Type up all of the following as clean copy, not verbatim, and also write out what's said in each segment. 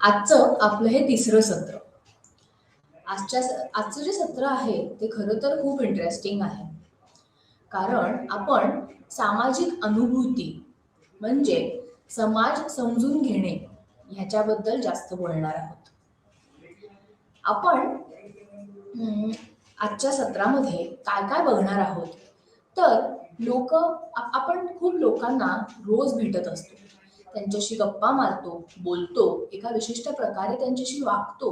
आजचं आपलं हे तिसरं सत्र. आजच्या आजचं जे सत्र आहे ते खरं तर खूप इंटरेस्टिंग आहे. कारण आपण सामाजिक अनुभूती म्हणजे समाज समजून घेणे ह्याच्याबद्दल जास्त बोलणार आहोत. आपण आजच्या सत्रामध्ये काय काय बघणार आहोत तर आपण खूप लोकांना रोज भेटत असतो, त्यांच्याशी गप्पा मारतो, बोलतो, एका विशिष्ट प्रकारे त्यांच्याशी वागतो.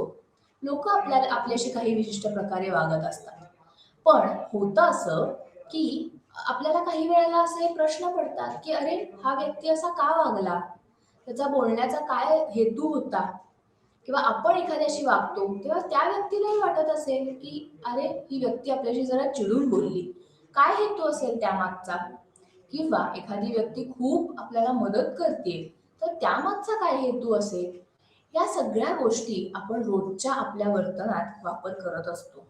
लोक आपल्याशी काही विशिष्ट प्रकारे वागत असतात. पण होतं असं की आपल्याला काही वेळेला असे प्रश्न पडतात की अरे, हा व्यक्ती असा का वागला, त्याचा बोलण्याचा काय हेतू होता. किंवा आपण एखाद्याशी वागतो तेव्हा त्या व्यक्तीलाही वाटत असेल की अरे, ही व्यक्ती आपल्याशी जरा चिडून बोलली, काय हेतू असेल त्यामागचा. किंवा एखादी व्यक्ती खूप आपल्याला मदत करते तर त्यामागचा काय हेतू असेल. या सगळ्या गोष्टी आपण रोजच्या आपल्या वर्तनात वापर करत असतो.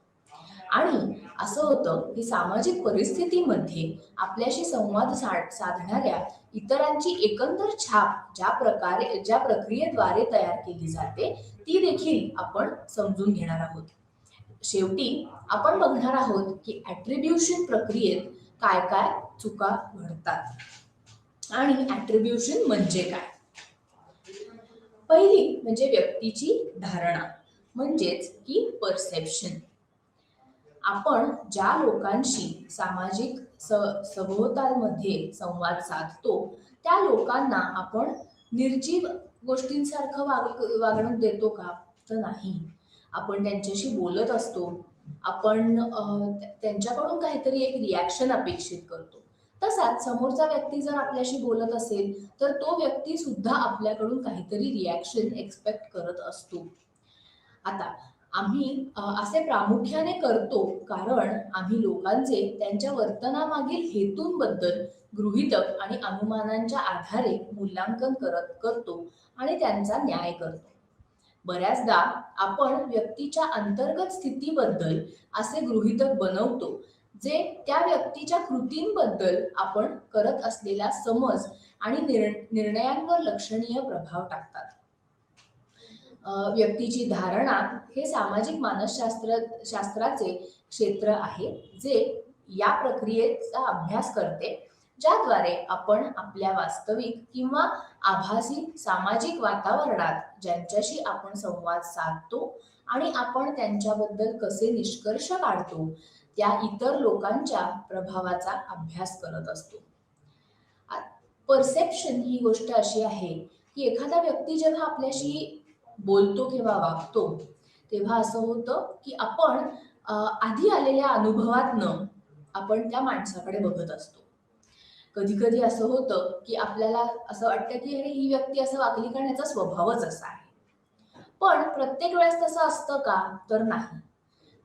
आणि असं होतं की सामाजिक परिस्थितीमध्ये आपल्याशी संवाद साधणाऱ्या इतरांची एकंदर छाप ज्या प्रक्रियेद्वारे तयार केली जाते ती देखील आपण समजून घेणार आहोत. शेवटी आपण बघणार आहोत की ऍट्रिब्युशन प्रक्रियेत काय काय चुका घडतात आणि ऍट्रिब्युशन म्हणजे काय. पहिली म्हणजे व्यक्तीची धारणा, म्हणजेच की परसेप्शन. आपण ज्या लोकांशी सामाजिक सभोवतालमध्ये संवाद साधतो त्या लोकांना आपण निर्जीव गोष्टींसारखं वागणूक देतो का, तर नाही. आपण त्यांच्याशी बोलत असतो, आपण त्यांच्याकडून काहीतरी एक रिॲक्शन अपेक्षित करतो. तसाच समोरचा व्यक्ती जर आपल्याशी बोलत असेल तर तो व्यक्ती सुद्धा आपल्याकडून काहीतरी रिॲक्शन एक्सपेक्ट करत असतो. आता आम्ही असे प्रामुख्याने करतो कारण आम्ही लोकांचे त्यांच्या वर्तनामागील हेतूंबद्दल गृहीतक आणि अनुमानांच्या आधारे मूल्यांकन करतो आणि त्यांचा न्याय करतो. बऱ्याचदा आपण व्यक्तीच्या अंतर्गत स्थितीबद्दल असे गृहीतक बनवतो जे त्या व्यक्तीच्या कृतींबद्दल आपण करत असलेला समज आणि निर्णयांवर लक्षणीय प्रभाव टाकतात. व्यक्तीची धारणा हे सामाजिक मानसशास्त्राचे क्षेत्र आहे जे या प्रक्रियेचा अभ्यास करते, ज्याद्वारे आपण आपल्या वास्तविक किंवा आभासी सामाजिक वातावरणात ज्यांच्याशी आपण संवाद साधतो आणि आपण त्यांच्याबद्दल कसे निष्कर्ष काढतो त्या इतर लोकांच्या प्रभावाचा अभ्यास करत असतो. परसेप्शन ही गोष्ट अशी आहे की एखादा व्यक्ती जेव्हा आपल्याशी बोलतो किंवा वागतो तेव्हा असं होतं की आपण आधी आलेल्या अनुभवातनं आपण त्या माणसाकडे बघत असतो. कधी कधी असं होतं की आपल्याला असं वाटतं की अरे, ही व्यक्ती असं वागली कारण याचा स्वभावच असा आहे. पण प्रत्येक वेळेस तसं असतं का, तर नाही.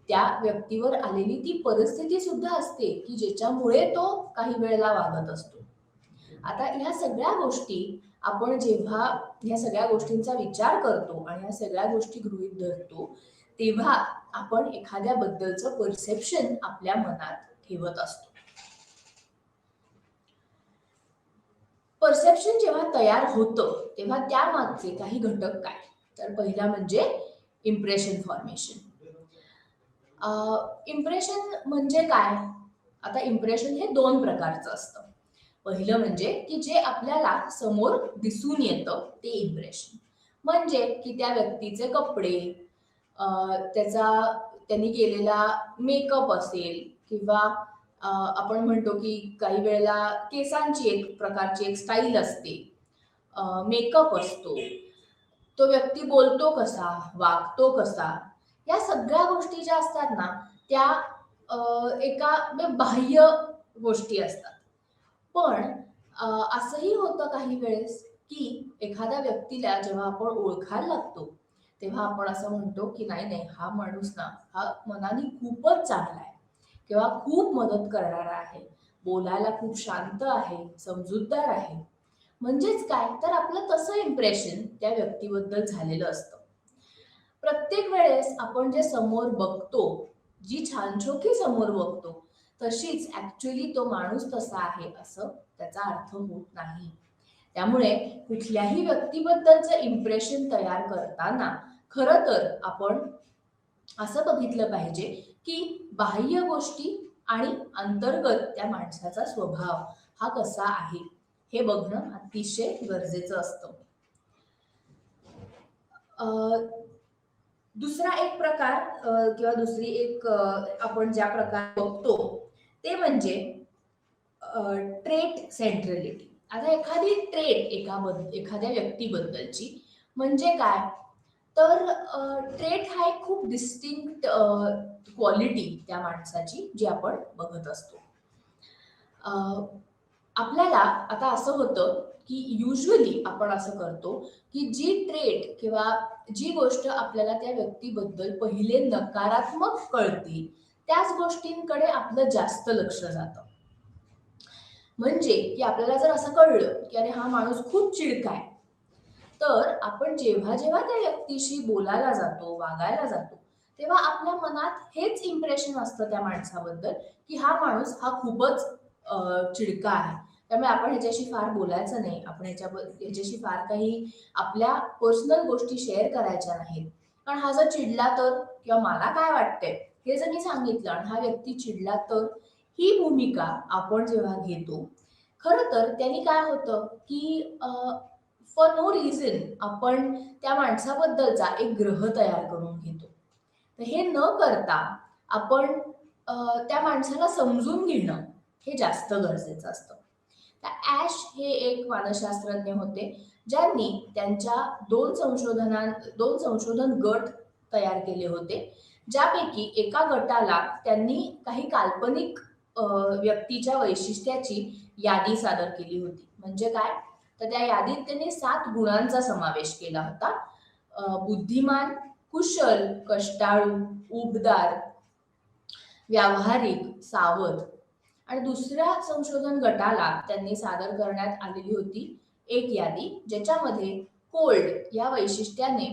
त्या व्यक्तीवर आलेली ती परिस्थिती सुद्धा असते की ज्याच्यामुळे तो काही वेळेला वागत असतो. आता ह्या सगळ्या गोष्टी आपण जेव्हा ह्या सगळ्या गोष्टींचा विचार करतो आणि ह्या सगळ्या गोष्टी गृहीत धरतो तेव्हा आपण एखाद्याबद्दलचं परसेप्शन आपल्या मनात ठेवत असतो. परसेप्शन जेव्हा तयार होतं तेव्हा त्यामागचे काही घटक काय, तर पहिला म्हणजे इम्प्रेशन फॉर्मेशन. इम्प्रेशन म्हणजे काय. आता इम्प्रेशन हे दोन प्रकारचं असतं. पहिलं म्हणजे की जे आपल्याला समोर दिसून येतं ते इम्प्रेशन, म्हणजे की त्या व्यक्तीचे कपडे, त्यांनी केलेला मेकअप असेल किंवा आपण म्हणतो की काही वेळेला केसांची एक प्रकारची एक स्टाईल असते, मेकअप असतो, तो व्यक्ती बोलतो कसा, वागतो कसा. या सगळ्या गोष्टी ज्या असतात ना त्या एका बाह्य गोष्टी असतात. पण असंही होतं काही वेळेस की एखाद्या व्यक्तीला जेव्हा आपण ओळखायला लागतो तेव्हा आपण असं म्हणतो की नाही नाही, हा माणूस ना हा मनाने खूपच चांगला आहे किंवा खूप मदत करणारा आहे, बोलायला खूप शांत आहे, समजूतदार आहे. म्हणजेच काय, तर आपलं तसं इम्प्रेशन त्या व्यक्तीबद्दल झालेलं असतं. प्रत्येक वेळेस आपण जे समोर बघतो, जी छानछोकी समोर बघतो तशीच ऍक्च्युली तो माणूस तसा आहे असं त्याचा अर्थ होत नाही. त्यामुळे कुठल्याही व्यक्तीबद्दलचं इम्प्रेशन तयार करताना खरं तर आपण असं बघितलं पाहिजे की बाह्य गोष्टी आणि अंतर्गत त्या माणसाचा स्वभाव हा कसा आहे हे बघणं अतिशय गरजेचं असतं. दुसरा एक प्रकार किंवा दुसरी एक आपण ज्या प्रकारे बघतो ते म्हणजे ट्रेट सेंट्रलिटी. आता एखादी ट्रेट एखाद्या व्यक्तीबद्दलची म्हणजे काय, तर ट्रेट हा एक खूप डिस्टिंक्ट क्वालिटी त्या माणसाची जी आपण बघत असतो. अ, आपल्याला आता असं होतं की युजली आपण असं करतो की जी ट्रेट किंवा जी गोष्ट आपल्याला त्या व्यक्तीबद्दल पहिले नकारात्मक कळते त्याच गोष्टींकडे आपलं जास्त लक्ष जातं. म्हणजे की आपल्याला जर असं कळलं की अरे हा माणूस खूप चिडका आहे, तर आपण जेव्हा जेव्हा त्या व्यक्तीशी बोलायला जातो, वागायला जातो, तेव्हा आपल्या मनात हेच इम्प्रेशन असतं त्या माणसाबद्दल की हा माणूस हा खूपच चिडका आहे. त्यामुळे आपण ह्याच्याशी फार बोलायचं नाही, आपण ह्याच्याशी फार काही आपल्या पर्सनल गोष्टी शेअर करायच्या नाहीत. कारण हा जर चिडला तर, किंवा मला काय वाटतंय हे जर मी सांगितलं आणि हा व्यक्ती चिडला तर, ही भूमिका आपण जेव्हा घेतो, खरं तर त्यांनी काय होतं की फॉर नो रिझन आपण त्या माणसाबद्दलचा एक ग्रह तयार करून घेतो. तर हे न करता आपण त्या माणसाला समजून घेणं हे जास्त गरजेचं असतं. तर ॲश हे एक मानसशास्त्रज्ञ होते, ज्यांनी त्यांच्या 2 संशोधन गट तयार केले होते. ज्यापैकी एका गटाला त्यांनी काही काल्पनिक अ, व्यक्तीच्या वैशिष्ट्याची यादी सादर केली होती. म्हणजे काय? तर त्या यादीत त्यांनी 7 गुणांचा समावेश केला होता. बुद्धिमान, कुशल, कष्टाळू, उबदार, व्यावहारिक, सावध. आणि दुसऱ्या संशोधन गटाला त्यांनी सादर करण्यात आलेली होती एक यादी, ज्याच्यामध्ये कोल्ड या वैशिष्ट्याने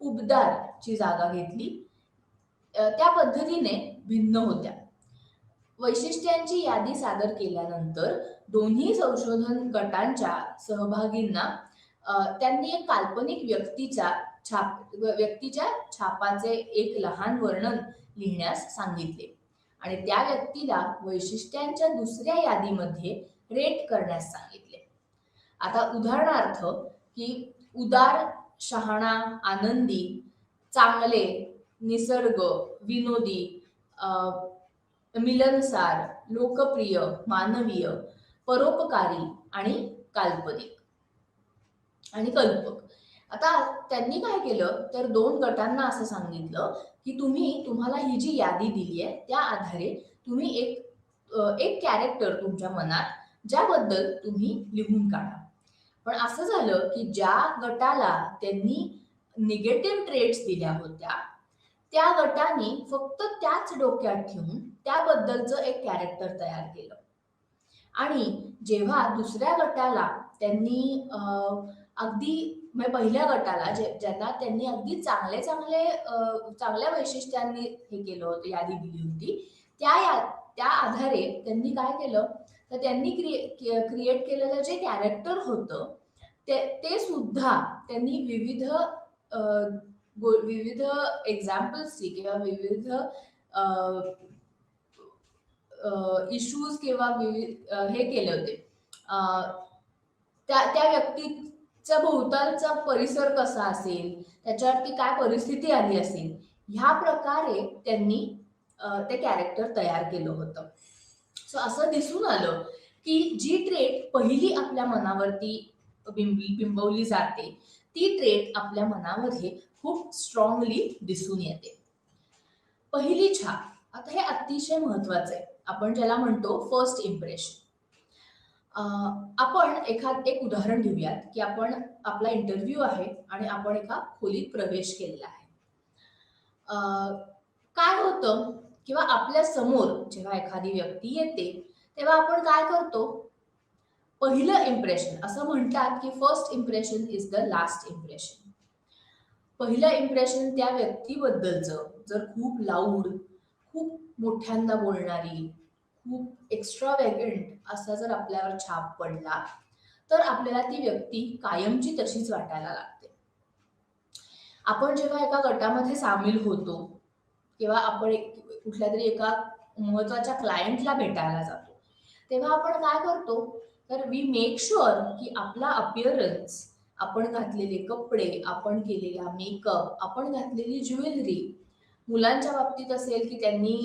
उबदारची जागा घेतली. त्या पद्धतीने भिन्न होत्या. वैशिष्ट्यांची यादी सादर केल्यानंतर दोन्ही संशोधन गटांच्या सहभागींना त्यांनी एक काल्पनिक व्यक्तीच्या छापाचे एक लहान वर्णन लिहिण्यास सांगितले आणि त्या व्यक्तीला वैशिष्ट्यांच्या दुसऱ्या यादीमध्ये रेट करण्यास सांगितले. आता उदाहरणार्थ की उदार, शहाणा, आनंदी, चांगले, निसर्ग, विनोदी, मिलनसार, लोकप्रिय, मानवीय, परोपकारी आणि काल्पनिक आणि कल्पक. आता त्यांनी काय केलं तर 2 गटांना असं सांगितलं की तुम्हाला ही जी यादी दिली आहे त्या आधारे तुम्ही एक कॅरेक्टर तुमच्या मनात ज्याबद्दल तुम्ही लिहून काढा. पण असं झालं की ज्या गटाला त्यांनी निगेटिव्ह ट्रेट्स दिल्या होत्या त्या गटाने फक्त त्याच डोक्यात ठेवून त्याबद्दलचं एक कॅरेक्टर तयार केलं. आणि जेव्हा दुसऱ्या गटाला त्यांनी अगदी म्हणजे पहिल्या गटाला ज्यांना त्यांनी अगदी चांगल्या वैशिष्ट्यांनी हे केलं होतं, यादी दिली होती, त्या आधारे त्यांनी काय केलं तर त्यांनी क्रिएट केलेलं जे कॅरेक्टर होतं ते सुद्धा त्यांनी विविध एक्झाम्पल्सची किंवा विविध इश्यूज किंवा हे केले होते. त्या त्या व्यक्तीचा भोवतालचा परिसर कसा असेल, त्याच्यावरती काय परिस्थिती आली असेल, ह्या प्रकारे त्यांनी ते कॅरेक्टर तयार केलं होतं. सो असं दिसून आलं की जी ट्रेट पहिली आपल्या मनावरती बिंबवली जाते ती ट्रेट आपल्या मनामध्ये खूप स्ट्रॉंगली दिसून येते. पहिली छाप, आता हे अतिशय महत्वाचं आहे, आपण ज्याला म्हणतो फर्स्ट इम्प्रेशन. आपण एक उदाहरण घेऊयात की आपला इंटरव्ह्यू आहे आणि आपण एका खोलीत प्रवेश केलेला आहे. काय होतं किंवा आपल्या समोर जेव्हा एखादी व्यक्ती येते तेव्हा आपण काय करतो, पहिलं इम्प्रेशन, असं म्हणतात की first impression is the last impression. पहिलं इम्प्रेशन त्या व्यक्तीबद्दलचं जर खूप लाऊड, खूप मोठ्यांदा बोलणारी, खूप एक्स्ट्रा वेगंट असा जर आपल्यावर छाप पडला तर आपल्याला ती व्यक्ती कायमची तशीच वाटायला लागते. आपण जेव्हा एका गटामध्ये सामील होतो किंवा आपण कुठल्या तरी एका महत्वाच्या क्लायंटला भेटायला जातो, तेव्हा आपण काय करतो, तर वी मेक शुअर की आपला अपिअरन्स, आपण घातलेले कपडे, आपण केलेला मेकअप, आपण घातलेली ज्वेलरी, मुलांच्या बाबतीत असेल की त्यांनी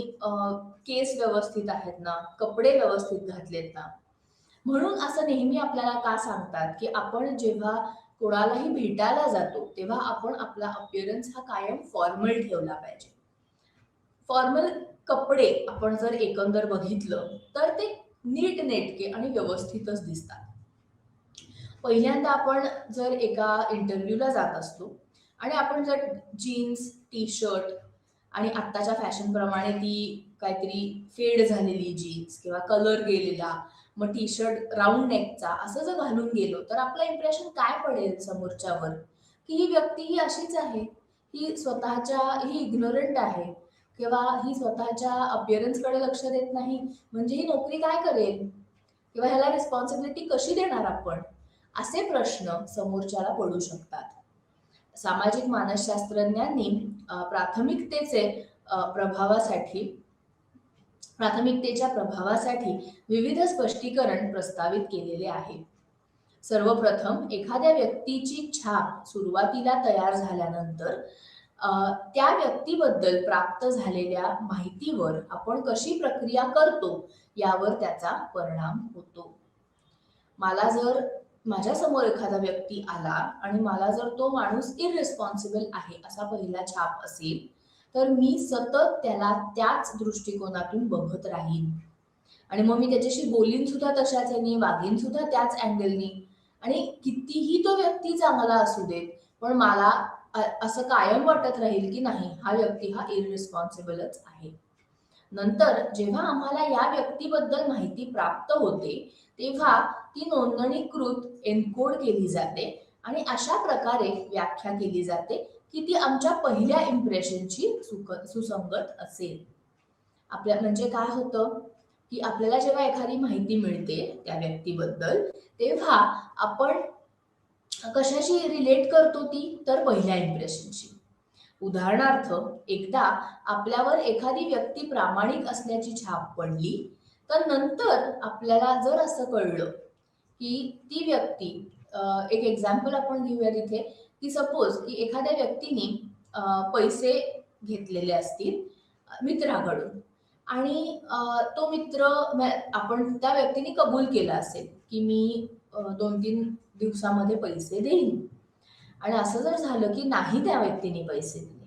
केस व्यवस्थित आहेत ना, कपडे व्यवस्थित घातलेत ना. म्हणून असं नेहमी आपल्याला का सांगतात, की आपण जेव्हा कोणालाही भेटायला जातो, तेव्हा आपण आपला अपिअरन्स हा कायम फॉर्मल ठेवला पाहिजे. फॉर्मल कपडे आपण जर एकंदर बघितलं, तर ते नीटनेटके आणि व्यवस्थितच दिसतात. पहिल्यांदा आपण जर एका इंटरव्ह्यूला जात असतो आणि आपण जर जीन्स, टी-शर्ट आणि आत्ताच्या फॅशनप्रमाणे ती काहीतरी फेड झालेली जीन्स किंवा कलर गेलेला, मग टी-शर्ट राउंड नेकचा असं जर घालून गेलो, तर आपलं इम्प्रेशन काय पडेल समोरच्यावर, की ही व्यक्ती ही अशीच आहे, ही इग्नोरंट आहे किंवा ही स्वतःच्या अपीअरन्सकडे लक्ष देत नाही, म्हणजे ही नोकरी काय करेल किंवा ह्याला रिस्पॉन्सिबिलिटी कशी देणार आपण, असे प्रश्न समोरच्याला पडू शकतात. सामाजिक मानसशास्त्रज्ञांनी प्राथमिकतेचे प्रभावासाठी प्राथमिकतेच्या प्रभावासाठी विविध स्पष्टीकरण प्रस्तावित केलेले आहे. सर्वप्रथम एखाद्या व्यक्तीची छाप सुरुवातीला तयार झाल्यानंतर त्या व्यक्तीबद्दल प्राप्त झालेल्या माहितीवर आपण कशी प्रक्रिया करतो यावर त्याचा परिणाम होतो. मला जर माझ्यासमोर एखादा व्यक्ती आला आणि मला जर तो माणूस इररिस्पॉन्सिबल आहे असा पहिला छाप असेल, तर मी सतत त्याला त्याच दृष्टिकोनातून बघत राहीन आणि मग मी त्याच्याशी बोलीन सुद्धा तशाच ह्यानी, वागेन सुद्धा त्याच अँगलनी आणि कितीही तो व्यक्ती चांगला असू देत, पण मला असं कायम वाटत राहील की नाही, हा व्यक्ती हा इररिस्पॉन्सिबलच आहे. नंतर जेव्हा आम्हाला या व्यक्तीबद्दल माहिती प्राप्त होते, तेव्हा ती नोंदणीकृत एन्कोड केली जाते आणि अशा प्रकारे व्याख्या केली जाते की ती आमच्या पहिल्या इम्प्रेशनची सुसंगत असेल. आपल्या म्हणजे काय होतं, की आपल्याला जेव्हा एखादी माहिती मिळते त्या व्यक्तीबद्दल, तेव्हा आपण कशाशी रिलेट करतो ती, तर पहिल्या इम्प्रेशनशी. उदाहरणार्थ, एकदा आपल्यावर एखादी व्यक्ती प्रामाणिक असल्याची छाप पडली, तर नंतर आपल्याला जर असं कळलं की ती व्यक्ती, एक एक्झाम्पल आपण घेऊया तिथे, की सपोज की एखाद्या व्यक्तीने पैसे घेतलेले असतील मित्राकडून आणि तो मित्र आपण त्या व्यक्तीने कबूल केला असेल की मी 2-3 दिवसामध्ये पैसे देईन आणि असं जर झालं की नाही त्या व्यक्तीने पैसे दिले,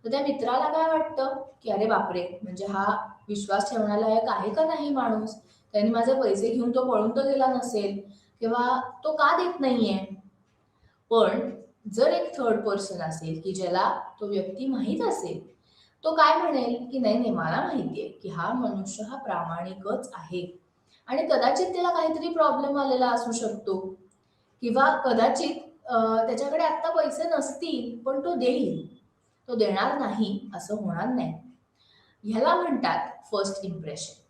तर त्या मित्राला काय वाटतं की अरे बापरे, म्हणजे हा विश्वास ठेवण्यालायक आहे का नाही माणूस, त्याने माझे पैसे घेऊन तो पळून तर गेला नसेल किंवा तो का देत नाहीये. पण जर एक थर्ड पर्सन असेल की ज्याला तो व्यक्ती माहीत असेल, तो काय म्हणेल की नाही नाही, मला माहितीये की हा मनुष्य हा प्रामाणिकच आहे आणि कदाचित त्याला काहीतरी प्रॉब्लेम आलेला असू शकतो किंवा कदाचित त्याच्याकडे आत्ता पैसे नसतील, पण तो देईल, तो देणार नाही असं होणार नाही. ह्याला म्हणतात फर्स्ट इम्प्रेशन.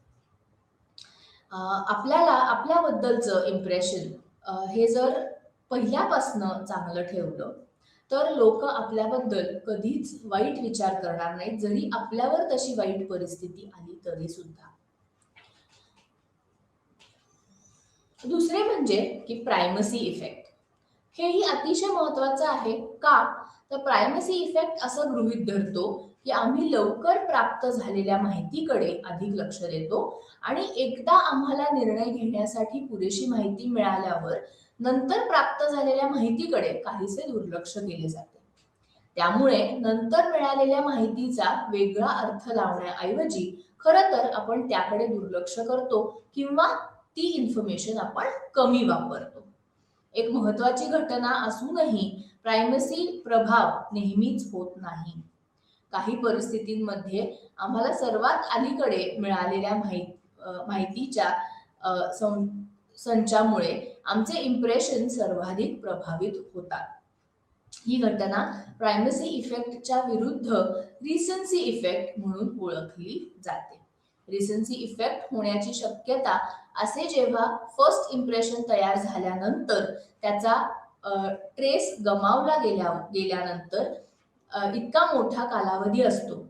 आपल्याला आपल्याबद्दलचं इम्प्रेशन हे जर पहिल्यापासनं चांगलं ठेवलं, तर लोक आपल्याबद्दल कधीच वाईट विचार करणार नाहीत, जरी आपल्यावर तशी वाईट परिस्थिती आली तरी सुद्धा. दुसरे म्हणजे की प्रायमसी इफेक्ट. हेही अतिशय महत्वाचं आहे. का? तर प्रायमसी इफेक्ट असं गृहीत धरतो की आम्ही लवकर प्राप्त झालेल्या माहितीकडे अधिक लक्ष देतो आणि एकदा आम्हाला निर्णय घेण्यासाठी पुरेशी माहिती मिळाल्यावर नंतर प्राप्त झालेल्या माहितीकडे काहीसे दुर्लक्ष केले जाते. त्यामुळे नंतर मिळालेल्या माहितीचा वेगळा अर्थ लावण्याऐवजी खरं तर आपण त्याकडे दुर्लक्ष करतो किंवा ती इन्फॉर्मेशन आपण कमी वापरतो. एक महत्वाची घटना असूनही प्रायमसी प्रभाव नेहमीच होत नाही. काही परिस्थितींमध्ये आम्हाला सर्वात अलीकडे मिळालेल्या माहितीच्या संचामुळे आमचे इम्प्रेशन सर्वाधिक प्रभावित होतात. ही घटना प्रायमसी इफेक्टच्या विरुद्ध रिसन्सी इफेक्ट म्हणून ओळखली जाते. रिसेन्सी इफेक्ट होण्याची शक्यता असे जेव्हा फर्स्ट इम्प्रेशन तयार झाल्यानंतर त्याचा ट्रेस गमावला गेल्यानंतर इतका मोठा कालावधी असतो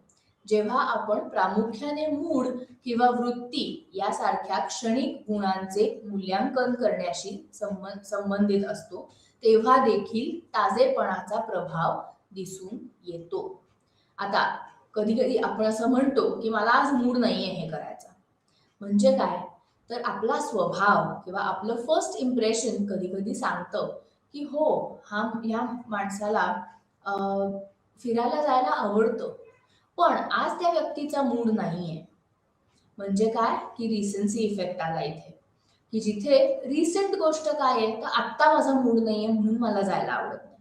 जेव्हा आपण प्रामुख्याने मूड किंवा वृत्ती यासारख्या क्षणिक गुणांचे मूल्यांकन करण्याशी संबंधित असतो तेव्हा देखील ताजेपणाचा प्रभाव दिसून येतो. आता कधी कधी आपण असं म्हणतो की मला आज मूड नाहीये हे करायचा. म्हणजे काय, तर आपला स्वभाव किंवा आपलं फर्स्ट इम्प्रेशन कधी कधी सांगतं की हो, ह्या माणसाला फिरायला जायला आवडतं, पण आज त्या व्यक्तीचा मूड नाहीये. म्हणजे काय की रिसेन्सी इफेक्ट आला इथे, की जिथे रिसेंट गोष्ट काय आहे तर आत्ता माझा मूड नाहीये म्हणून मला जायला आवडत नाही.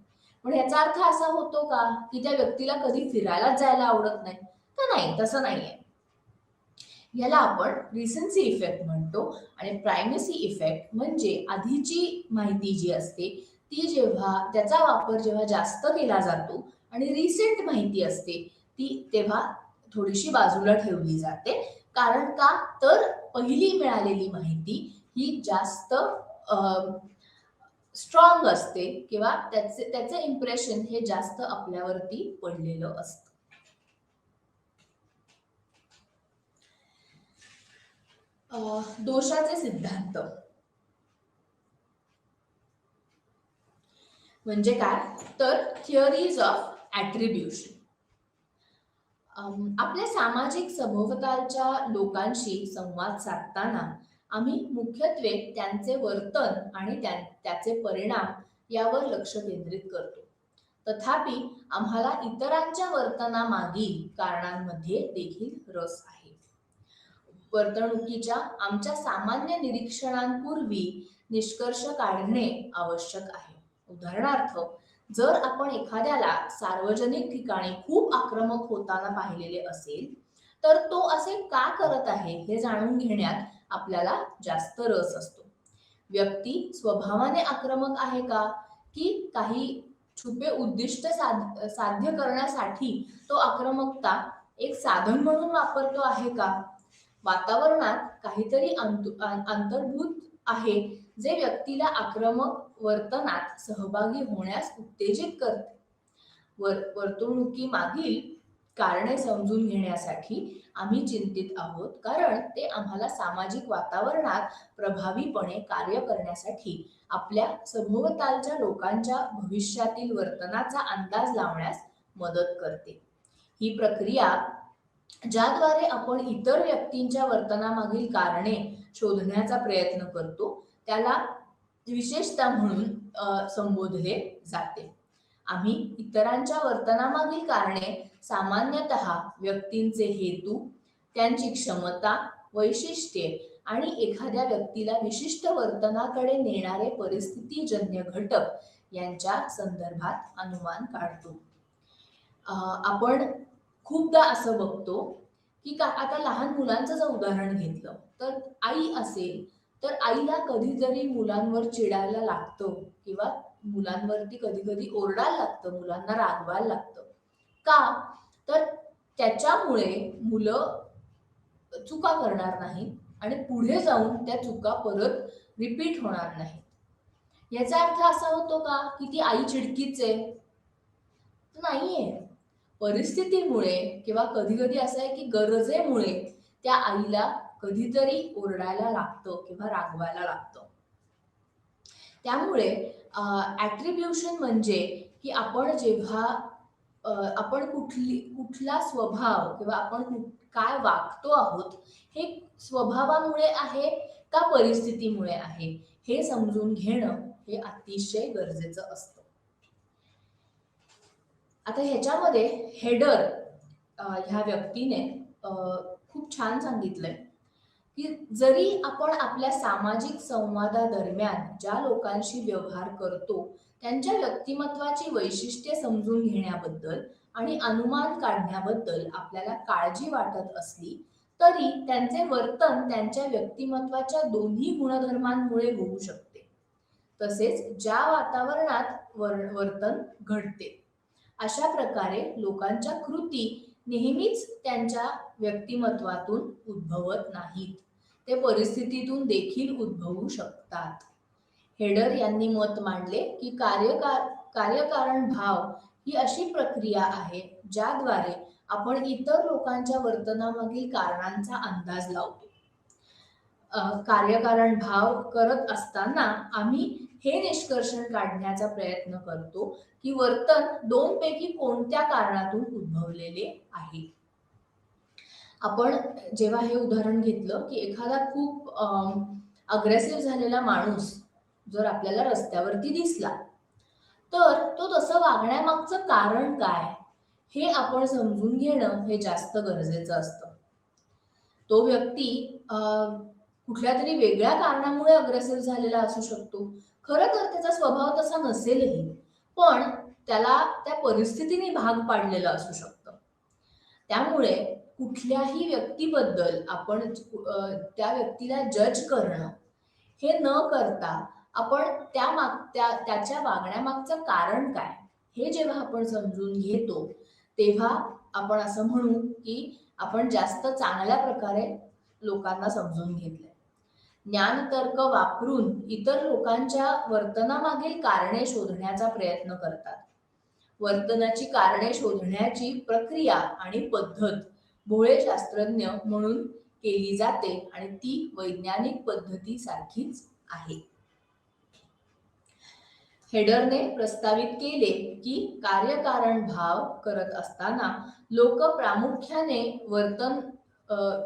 पण याचा अर्थ असा होतो का की त्या व्यक्तीला कधी फिरायलाच जायला आवडत नाही? तर नाही, तसं नाहीये. याला आपण रिसेन्सी इफेक्ट म्हणतो. आणि प्रायमसी इफेक्ट म्हणजे आधीची माहिती जी असते ती जेव्हा त्याचा वापर जेव्हा जास्त केला जातो आणि रिसेंट माहिती असते ती तेव्हा थोडीशी बाजूला ठेवली जाते. कारण का, तर पहिली मिळालेली माहिती ही जास्त स्ट्रॉंग असते किंवा त्याचे इम्प्रेशन हे जास्त आपल्यावरती पडलेलं असतं. दोषाचे सिद्धांत म्हणजे काय, तर थिअरीज ऑफ ॲट्रिब्युशन. आपल्या सामाजिक सभोवतालच्या लोकांशी संवाद साधताना आम्ही मुख्यत्वे त्यांचे वर्तन आणि त्याचे परिणाम यावर लक्ष केंद्रित करतो. तथापि आम्हाला इतरांच्या वर्तनामागील कारणांमध्ये देखील रस आहे. वर्तणुकीच्या आमच्या सामान्य निरीक्षणांपूर्वी निष्कर्ष काढणे आवश्यक आहे. उदाहरणार्थ, जर आपण एखाद्याला सार्वजनिक ठिकाणी खूप आक्रमक होताना पाहिलेले असेल तर तो असे का करत आहे हे जाणून घेण्यात आपल्याला जास्त रस असतो. व्यक्ती स्वभावाने आक्रमक आहे का, की काही छुपे उद्दिष्ट साध्य करण्यासाठी तो आक्रमकता एक साधन म्हणून वापरतो आहे का? वातावरणात काहीतरी अंतर्भूत आहे जे व्यक्तीला आक्रमक वर्तनात सहभागी होण्यास उत्तेजित करते. वर्तणुकी मागील कारणे समजून घेण्यासाठी आम्ही चिंतित आहोत, कारण ते आम्हाला सामाजिक वातावरणात प्रभावीपणे कार्य करण्यासाठी आपल्या सभोवतालच्या लोकांच्या भविष्यातील वर्तनाचा अंदाज लावण्यास मदत करते. ही प्रक्रिया ज्याद्वारे आपण इतर व्यक्तींच्या वर्तनामागील कारणे शोधण्याचा प्रयत्न करतो त्याला विशेषतः म्हणून संबोधले जाते. आम्ही इतरांच्या वर्तनामागील कारणे सामान्यतः व्यक्तींचे हेतू, त्यांची क्षमता, वैशिष्ट्ये आणि एखाद्या व्यक्तीला विशिष्ट वर्तनाकडे नेणारे परिस्थितीजन्य घटक यांच्या संदर्भात अनुमान काढतो. आपण खूपदा असं बघतो की आता लहान मुलांचं जर उदाहरण घेतलं तर आई असेल तर आईला कधीतरी मुलांवर चिडायला लागतं किंवा मुलांवरती कधी कधी ओरडायला लागतं, मुलांना रागवायला लागतं. का, तर त्याच्यामुळे मुलं चुका करणार नाही आणि पुढे जाऊन त्या चुका परत रिपीट होणार नाही. याचा अर्थ असा होतो का की ती आई चिडकीच आहे? नाहीये. परिस्थितीमुळे किंवा कधी कधी असं आहे की गरजेमुळे त्या आईला कधीतरी ओरडायला लागतं किंवा रागवायला लागतं. त्यामुळे ॲट्रिब्युशन म्हणजे की आपण जेव्हा आपण कुठला स्वभाव किंवा आपण काय वागतो आहोत हे स्वभावामुळे आहे का परिस्थितीमुळे आहे हे समजून घेणं हे अतिशय गरजेचं असतं. आता ह्याच्यामध्ये हेडर ह्या व्यक्तीने खूप छान सांगितलंय की जरी आपण आपल्या सामाजिक संवादादरम्यान ज्या लोकांशी व्यवहार करतो त्यांच्या व्यक्तिमत्वाची वैशिष्ट्ये समजून घेण्याबद्दल आणि अनुमान काढण्याबद्दल आपल्याला काळजी वाटत असली तरी त्यांचे वर्तन त्यांच्या व्यक्तिमत्वाच्या दोन्ही गुणधर्मांमुळे होऊ शकते. तसेच ज्या वातावरणात वर्तन घडते अशा प्रकारे लोकांच्या कृती नेहमीच त्यांच्या व्यक्तिमत्वातून उद्भवत नाहीत, ते परिस्थितीतून देखील उद्भवू शकतात. हेडर यांनी मत मांडले की कार्यकारण भाव ही अशी प्रक्रिया आहे ज्याद्वारे आपण इतर लोकांच्या वर्तनामागील कारणांचा अंदाज लावतो. कार्यकारण भाव करत असताना आम्ही हे निष्कर्ष काढण्याचा प्रयत्न करतो की वर्तन दोनपैकी कोणत्या कारणातून उद्भवलेले आहे. आपण जेव्हा हे उदाहरण घेतलं की एखादा खूप अग्रेसिव्ह झालेला माणूस जर आपल्याला रस्त्यावरती दिसला तर तो तसं वागण्यामागचं कारण काय हे आपण समजून घेणं हे जास्त गरजेचं असतं. तो व्यक्ती कुठल्या तरी वेगळ्या कारणामुळे अग्रेसिव्ह झालेला असू शकतो. खरं तर त्याचा स्वभाव तसा नसेलही, पण त्याला त्या परिस्थितीने भाग पाडलेलं असू शकतं. त्यामुळे कुठल्याही व्यक्तीबद्दल आपण त्या व्यक्तीला जज करणं हे न करता आपण त्याच्या वागण्यामागचं कारण काय हे जेव्हा आपण समजून घेतो तेव्हा आपण असं म्हणू की आपण जास्त चांगल्या प्रकारे लोकांना समजून घेतलंय. ज्ञानतर्क वापरून इतर लोकांच्या वर्तनामागील कारणे शोधण्याचा प्रयत्न करतात. वर्तनाची कारणे शोधण्याची प्रक्रिया आणि पद्धत भोळे शास्त्रज्ञ म्हणून केली जाते आणि ती वैज्ञानिक पद्धतीसारखीच आहे. हेडरने प्रस्तावित केले की कार्यकारण भाव करत असताना लोक प्रामुख्याने वर्तन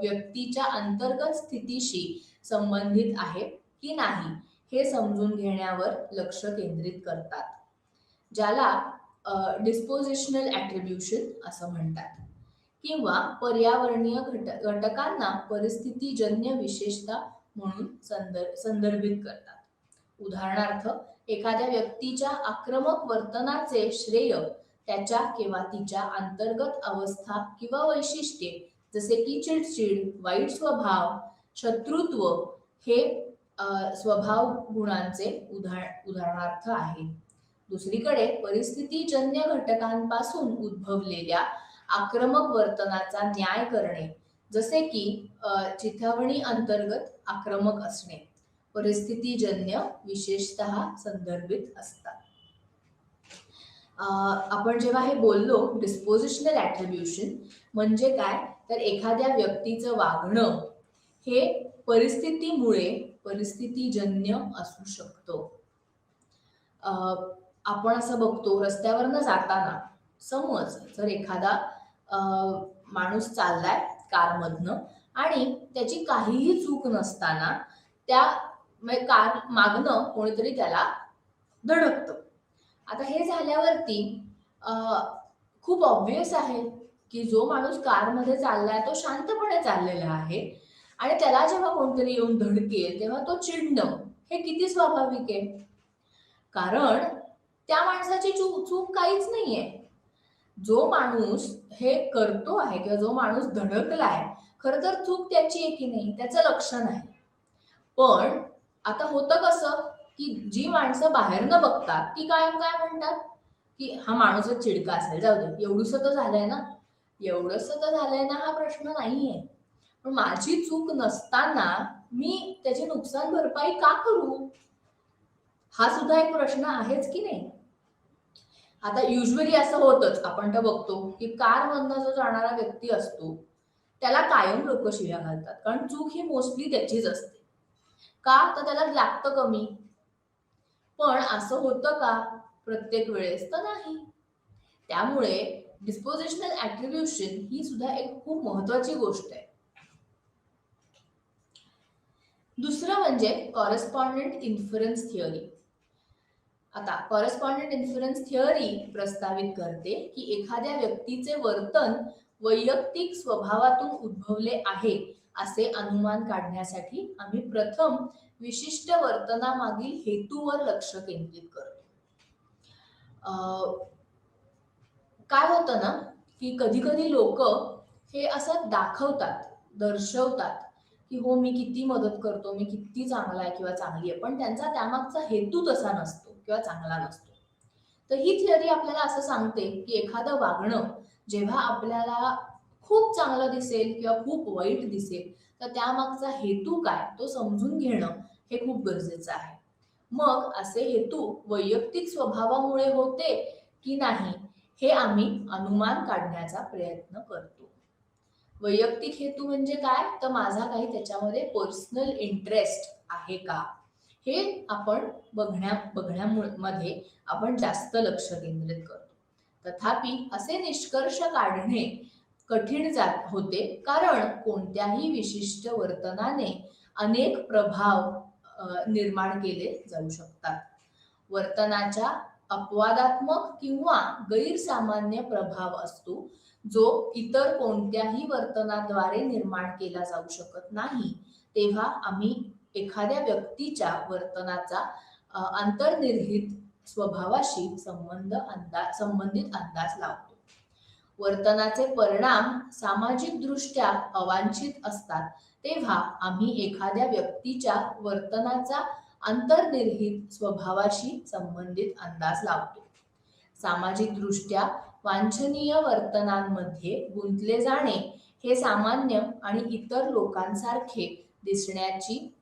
व्यक्तीच्या अंतर्गत स्थितीशी संबंधित आहे की नाही हे समजून घेण्यावर लक्ष केंद्रित करतात, ज्याला डिस्पोजिशनल ॲट्रिब्युशन असं म्हणतात, किंवा पर्यावरणीय घटकांना परिस्थितीजन्य विशेषता म्हणून संदर्भित करतात. उदाहरणार्थ, एखाद्या व्यक्तीच्या आक्रमक वर्तनाचे श्रेय त्याच्या किंवा तिच्या अंतर्गत अवस्था किंवा वैशिष्ट्ये जसे की चिडचिड, वाईट स्वभाव, शत्रुत्व हे स्वभाव गुणांचे उदाहरणार्थ आहे. दुसरीकडे परिस्थितीजन्य घटकांपासून उद्भवलेल्या आक्रमक वर्तनाचा न्याय करणे जसे की चिथावणी अंतर्गत आक्रमक असणे परिस्थितीजन्य विशेषतः संदर्भित असतात. आपण जेव्हा हे बोललो डिस्पोजिशनल ॲट्रिब्युशन म्हणजे काय तर एखाद्या व्यक्तीचं वागणं हे परिस्थितीमुळे परिस्थितीजन्य असू शकतं. आपण असं बघतो रस्त्यावरनं जाताना समज जर एखादा माणूस चाललाय कारमधनं आणि त्याची काहीही चूक नसताना त्या कार मागणं कोणीतरी त्याला धडकतं. आता हे झाल्यावरती खूप ऑब्वियस आहे की जो माणूस कारमध्ये चाललाय तो शांतपणे चाललेला आहे आणि त्याला जेव्हा कोणतरी येऊन धडकेल तेव्हा तो चिडणं हे किती स्वाभाविक आहे, कारण त्या माणसाची चूक काहीच नाहीये. जो माणूस हे करतो आहे किंवा जो माणूस धडकलाय खरं तर चूक त्याची आहे की नाही त्याचं लक्ष नाही. पण आता होतं कसं की जी माणसं बाहेरनं बघतात ती काय म्हणतात की हा माणूसच चिडका असेल, जाऊ दे, एवढंसं तर झालंय ना हा प्रश्न नाहीये. पण माझी चूक नसताना मी त्याची नुकसान भरपाई का करू हा सुद्धा एक प्रश्न आहेच की नाही. आता युजली असं होतच, आपण तर बघतो की कारमधनं जो जाणारा व्यक्ती असतो त्याला कायम लोक शिव्या घालतात, कारण चूक ही मोस्टली त्याचीच असते. का तर त्याला लागतं कमी. पण असं होतं का प्रत्येक वेळेस तर नाही. त्यामुळे डिस्पोजिशनल ॲट्रिब्युशन ही सुद्धा एक खूप महत्वाची गोष्ट आहे. दुसरं म्हणजे कॉरेस्पॉन्डंट इन्फरन्स थिअरी. आता कॉरेस्पॉन्डंट इन्फरन्स थिअरी प्रस्तावित करते की एखाद्या व्यक्तीचे वर्तन वैयक्तिक स्वभावातून उद्भवले आहे असे अनुमान काढण्यासाठी आम्ही प्रथम विशिष्ट वर्तनामागील हेतूवर लक्ष केंद्रित करतो. काय होतं ना की कधी कधी लोक हे असं दर्शवतात की हो मी किती मदत करतो, मी किती चांगला आहे किंवा चांगली आहे, पण त्यांचा त्यामागचा हेतू तसा नसतो किंवा चांगला नसतो. तर ही थिअरी आपल्याला असं सांगते की एखादं वागणं जेव्हा आपल्याला खूप चांगलं दिसेल किंवा खूप वाईट दिसेल, तर त्यामागचा हेतू काय तो समजून घेणं हे खूप गरजेचं आहे. मग असे हेतू वैयक्तिक स्वभावामुळे होते की नाही, हे आम्ही अनुमान काढण्याचा प्रयत्न करतो. वैयक्तिक हेतू म्हणजे काय, तर माझा काही त्याच्यामध्ये पर्सनल इंटरेस्ट आहे का, हे आपण बघण्यामध्ये आपण जास्त लक्ष केंद्रित करतो. तथापि असे निष्कर्ष काढणे कठीण जात होते, कारण कोणत्याही विशिष्ट वर्तनाने अनेक प्रभाव निर्माण केले जाऊ शकतात. वर्तनाच्या अपवादात्मक किंवा गैरसामान्य प्रभाव असतो, जो इतर कोणत्याही वर्तनाद्वारे निर्माण केला जाऊ शकत नाही. तेव्हा आम्ही एखाद्या व्यक्तीच्या वर्तनाचा अंतर्निहित स्वभावाशी संबंधित अंदाज लावतो. वर्तनाचे परिणाम सामाजिक दृष्ट्या अवांछित असतात, तेव्हा आम्ही एखाद्या व्यक्तीच्या वर्तनाचा अंतर्निहित स्वभावाशी संबंधित अंदाज लावतो. सामाजिक दृष्ट्या वांछनीय वर्तनांमध्ये गुंतले जाणे हे सामान्य आणि इतर लोकांसारखे दिसण्याची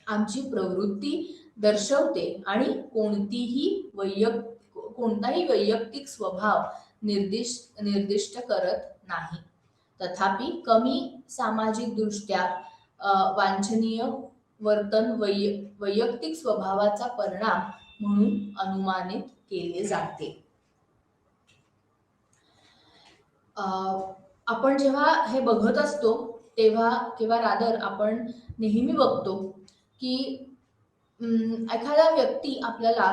आमची प्रवृत्ती दर्शवते आणि कोणताही वैयक्तिक स्वभाव निर्दिष्ट करत नाही. तथापि कमी सामाजिक दृष्ट्या वांछनीय वर्तन वैयक्तिक स्वभावाचा परिणाम म्हणून अनुमानित केले जाते. आपण जेव्हा हे बघत असतो तेव्हा किंवा रादर आपण नेहमी बघतो की एखादा व्यक्ती आपल्याला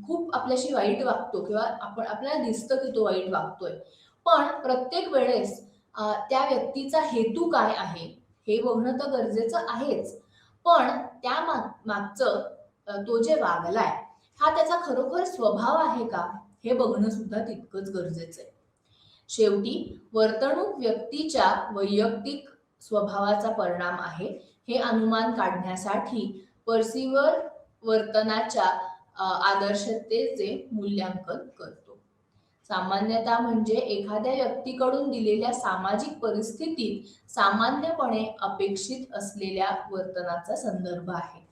खूप आपल्याशी वाईट वागतो किंवा आपल्याला दिसतं की तो वाईट वागतोय, पण प्रत्येक वेळेस त्या व्यक्तीचा हेतू काय आहे हे बघणं तर गरजेचं आहेच, पण त्या मागचं तो जे वागलाय हा त्याचा खरोखर स्वभाव आहे का हे बघणं सुद्धा तितकंच गरजेचं आहे. शेवटी वर्तणूक व्यक्तीच्या वैयक्तिक स्वभावाचा परिणाम आहे हे अनुमान काढण्यासाठी पर्सिव्हर वर्तनाच्या आदर्शतेचे मूल्यांकन करतो. सामान्यतः म्हणजे एखाद्या व्यक्तीकडून दिलेल्या सामाजिक परिस्थितीत सामान्यपणे अपेक्षित असलेल्या वर्तनाचा संदर्भ आहे.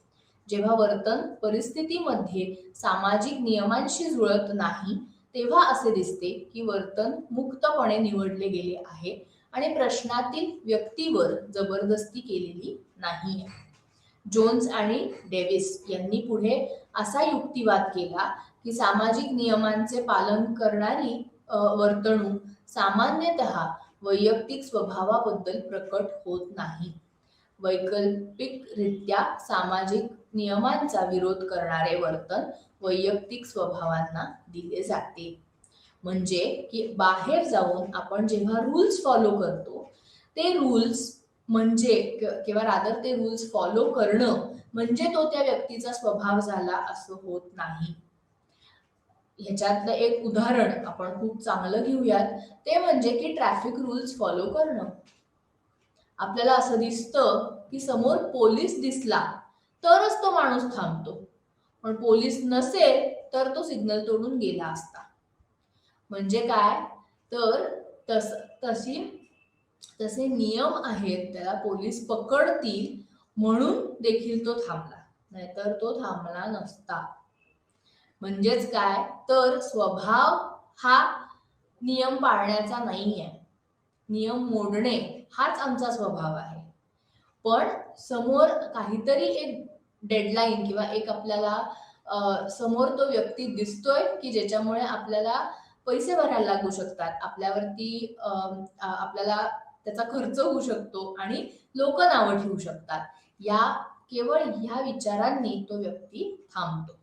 जेव्हा वर्तन परिस्थितीमध्ये सामाजिक नियमांशी जुळत नाही, तेव्हा असे दिसते की वर्तन मुक्तपणे निवडले गेले आहे आणि प्रश्नातील व्यक्तीवर जबरदस्ती केलेली नाही. जोन्स आणि डेव्हिस यांनी पुढे असा युक्तिवाद केला की सामाजिक नियमांचे पालन करणारी वर्तणूक सामान्यतः वैयक्तिक स्वभावाबद्दल प्रकट होत नाही. वैकल्पिकरित्या सामाजिक नियमांचा विरोध करणारे वर्तन वैयक्तिक स्वभावांना दिले जाते. म्हणजे की बाहेर जाऊन आपण जेव्हा रूल्स फॉलो करतो, ते रूल्स म्हणजे किंवा रादर ते रूल्स फॉलो करणं म्हणजे तो त्या व्यक्तीचा स्वभाव झाला असं होत नाही. ह्याच्यातलं एक उदाहरण आपण खूप चांगलं घेऊयात, ते म्हणजे की ट्रॅफिक रूल्स फॉलो करणं. आपल्याला असं दिसतं की समोर पोलीस दिसला तरच तो माणूस थांबतो, पण पोलीस नसेल तर तो सिग्नल तोडून गेला असता. म्हणजे काय, तर तसे नियम आहेत, त्याला पोलीस पकडतील म्हणून देखील तो थांबला, नाहीतर तो थांबला नसता. म्हणजेच काय, तर स्वभाव हा नियम पाळण्याचा नाहीये, नियम मोडणे हाच आमचा स्वभाव आहे. पण समोर काहीतरी एक डेडलाईन किंवा एक आपल्याला समोर तो व्यक्ती दिसतोय की ज्याच्यामुळे आपल्याला पैसे भरायला लागू शकतात, आपल्यावरती आपल्याला त्याचा खर्च होऊ शकतो आणि लोक नावं ठेवू शकतात, केवळ ह्या विचारांनी तो व्यक्ती थांबतो.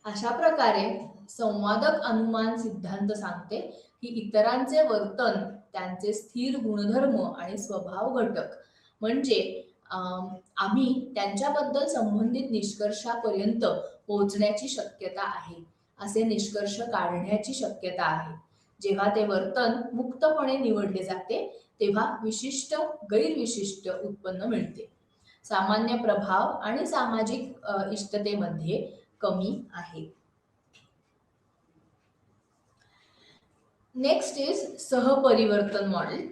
अशा प्रकारे संवादक अनुमान सिद्धांत सांगते की इतरांचे वर्तन, त्यांचे स्थिर गुणधर्म आणि स्वभाव घटक म्हणजे आम्ही त्यांच्याबद्दल संबंधित निष्कर्षापर्यंत पोहोचण्याची शक्यता आहे, असे निष्कर्ष काढण्याची शक्यता आहे. जेव्हा ते वर्तन मुक्तपणे निवडले जाते तेव्हा विशिष्ट गैरविशिष्ट उत्पन्न मिळते. सामान्य प्रभाव आणि सामाजिक इष्टतेमध्ये कमी आहे. नेक्स्ट इज सहपरिवर्तन मॉडेल.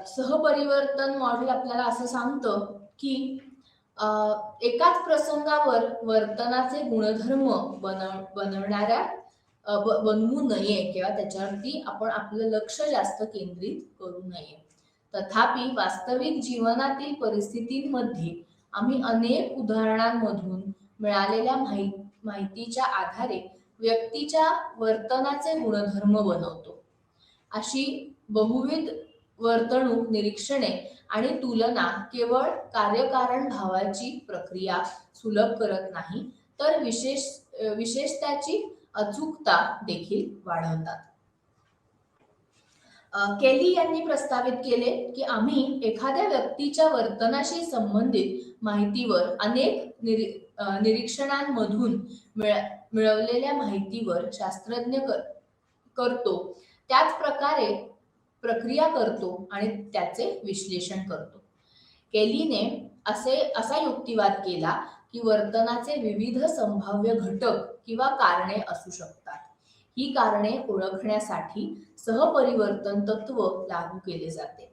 सहपरिवर्तन मॉडेल आपल्याला असं सांगतं की अ, एकाच प्रसंगावर वर्तनाचे गुणधर्म बनवणाऱ्या बनवू नये किंवा त्याच्यावरती आपण आपलं लक्ष जास्त केंद्रित करू नये. तथापि वास्तविक जीवनातील परिस्थितींमध्ये आम्ही अनेक उदाहरणांमधून मिळालेल्या माहितीच्या आधारे व्यक्तीच्या वर्तनाचे गुणधर्म बनवतो. अशी बहुविध वर्तणूक निरीक्षणे आणि तुलना केवळ कार्यकारण भावाची प्रक्रिया सुलभ करत नाही, तर विशेषताची अचूकता देखील वाढवतात. केली यांनी प्रस्तावित केले की आम्ही एखाद्या व्यक्तीच्या वर्तनाशी संबंधित माहितीवर अनेक निरीक्षणांमधून मिळवलेल्या माहितीवर शास्त्रज्ञ करतो, त्याच प्रकारे प्रक्रिया करतो आणि त्याचे विश्लेषण करतो. केलीने असा युक्तिवाद केला की वर्तनाचे विविध संभाव्य घटक किंवा कारणे असू शकतात. ही कारणे ओळखण्यासाठी सहपरिवर्तन तत्व लागू केले जाते.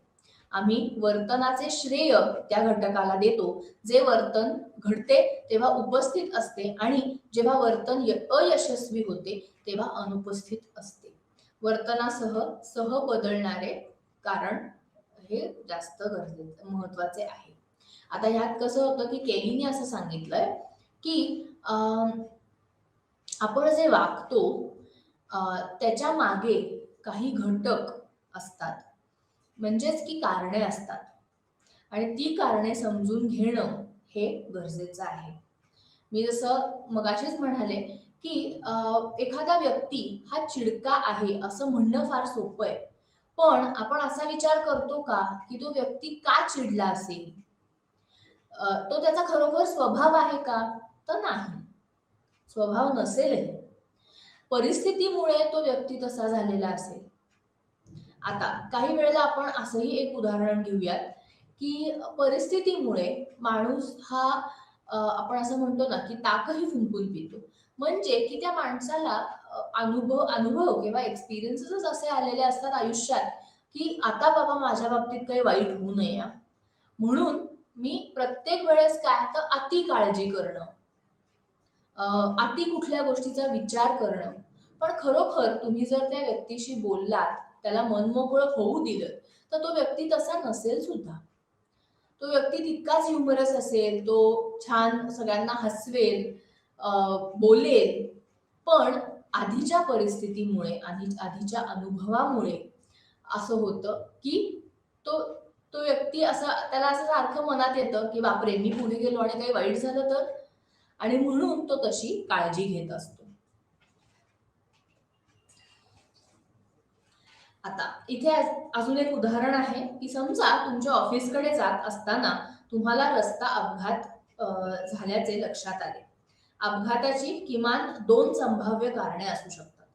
आम्ही वर्तनाचे श्रेय त्या घटकाला देतो जे वर्तन घडते तेव्हा उपस्थित असते आणि जेव्हा वर्तन अयशस्वी होते तेव्हा अनुपस्थित असते. वर्तनासह बदलणारे कारण हे जास्त गरजेचं महत्वाचे आहे. आता ह्यात कसं होतं की केलीने असं सांगितलंय की आपण जे वागतो त्याच्या मागे काही घटक असतात, म्हणजेच की कारणे असतात आणि ती कारणे समजून घेणं हे गरजेचं आहे. मी जसं मगाशीच म्हणाले की एखादा व्यक्ती हा चिडका आहे असं म्हणणं फार सोपं आहे, पण आपण असा विचार करतो का की तो व्यक्ती का चिडला असेल? तो त्याचा खरोखर स्वभाव आहे का? तर नाही, स्वभाव नसेलही, परिस्थितीमुळे तो व्यक्ती तसा झालेला असेल. आता काही वेळेला आपण असंही एक उदाहरण घेऊयात की परिस्थितीमुळे माणूस हा आपण असं म्हणतो ना की ताकही फुंकून पितो, म्हणजे की त्या माणसाला अनुभव किंवा एक्सपिरियन्सेस असे आलेले असतात आयुष्यात की आता बाबा माझ्या बाबतीत काही वाईट होऊ नये, म्हणून मी प्रत्येक वेळेस काय तर अति काळजी करणं, अति कुठल्या गोष्टीचा विचार करणं. पण खरोखर तुम्ही जर त्या व्यक्तीशी बोललात, त्याला मनमोकळं होऊ दिलं, तर तो व्यक्ती तसा नसेल सुद्धा. तो व्यक्ती तितकाच ह्युमरस असेल, तो छान सगळ्यांना हसवेल, बोलेल, पण आधीच्या परिस्थितीमुळे आधीच्या अनुभवामुळे असं होतं की तो तो व्यक्ती असा त्याला असं सारखं मनात येतं की बापरे मी पुढे गेलो आणि काही वाईट झालं तर, आणि म्हणून तो तशी काळजी घेत असतो. आता इथे अजून एक उदाहरण आहे की समजा तुमच्या ऑफिसकडे जात असताना तुम्हाला रस्ता अपघात झाल्याचे लक्षात आले. अपघाताची किमान 2 संभाव्य कारणे असू शकतात,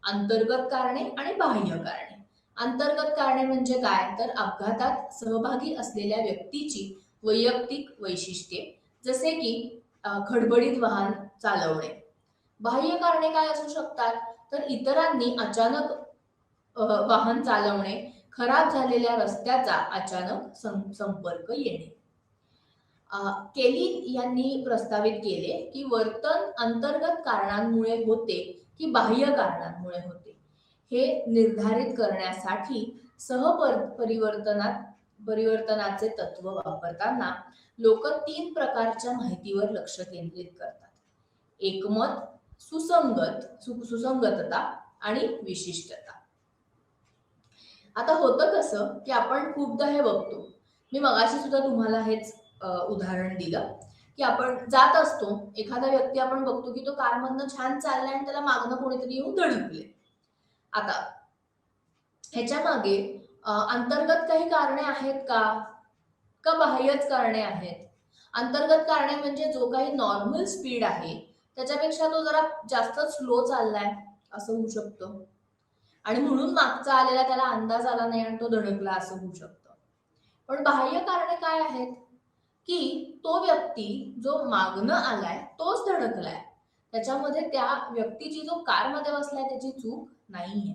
अंतर्गत कारणे आणि बाह्य कारणे. अंतर्गत कारणे म्हणजे काय तर अपघातात सहभागी असलेल्या व्यक्तीची वैयक्तिक वैशिष्ट्ये, जसे की खडबडीत वाहन चालवणे. बाह्य कारणे काय असू शकतात तर इतरांनी अचानक वाहन चालवणे, खराब झालेल्या रस्त्याचा अचानक संपर्क येणे. केली यांनी प्रस्तावित केले की वर्तन अंतर्गत कारणांमुळे होते की बाह्य कारणांमुळे होते हे निर्धारित करण्यासाठी परिवर्तनाचे तत्व वापरताना लोक 3 प्रकारच्या माहितीवर लक्ष केंद्रित करतात: एकमत, सुसंगतता आणि विशिष्टता. आता होतं कसं की आपण खूपदा हे बघतो, मी मगाशी सुद्धा तुम्हाला हेच उदाहरण दिलं की आपण जात असतो, एखादा व्यक्ती आपण बघतो की तो कारमधनं छान चाललाय आणि त्याला मागणं कोणीतरी येऊन धडकले. आता ह्याच्या मागे अंतर्गत काही कारणे आहेत का बाह्यच कारणे आहेत? अंतर्गत कारणे म्हणजे जो काही नॉर्मल स्पीड आहे त्याच्यापेक्षा तो जरा जास्त स्लो चाललाय असं होऊ शकतं, आणि म्हणून मागचा आलेला त्याला अंदाज आला नाही आणि तो धडकला असं होऊ शकतं. पण बाह्य कारणे काय आहेत की तो व्यक्ती जो मागणं आलाय तोच धडकलाय, त्याच्यामध्ये त्या व्यक्तीची जो कारमध्ये बसलाय त्याची चूक नाहीये.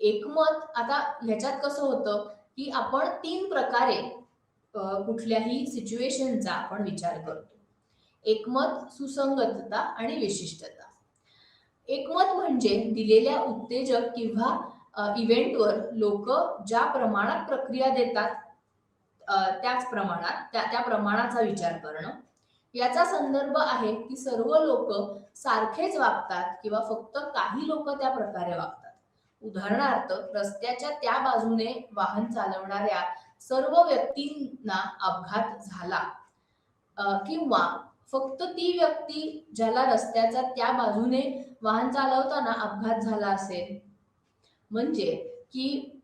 एकमत, आता ह्याच्यात कसं होतं की आपण 3 प्रकारे कुठल्याही सिच्युएशनचा आपण विचार करतो. एकमत, सुसंगतता आणि विशिष्टता. एकमत म्हणजे दिलेल्या उत्तेजक किंवा इव्हेंटवर लोक ज्या प्रमाणात प्रक्रिया देतात त्याच प्रमाणात त्या प्रमाणाचा विचार करणं. याचा संदर्भ आहे की सर्व लोक सारखेच वागतात किंवा फक्त काही लोक त्या प्रकारे वागतात. उदाहरणार्थ, रस्त्याच्या त्या बाजूने वाहन चालवणाऱ्या सर्व व्यक्तींना अपघात झाला किंवा फक्त ती व्यक्ती ज्याला रस्त्याच्या त्या बाजूने वाहन चालवताना अपघात झाला असेल. म्हणजे की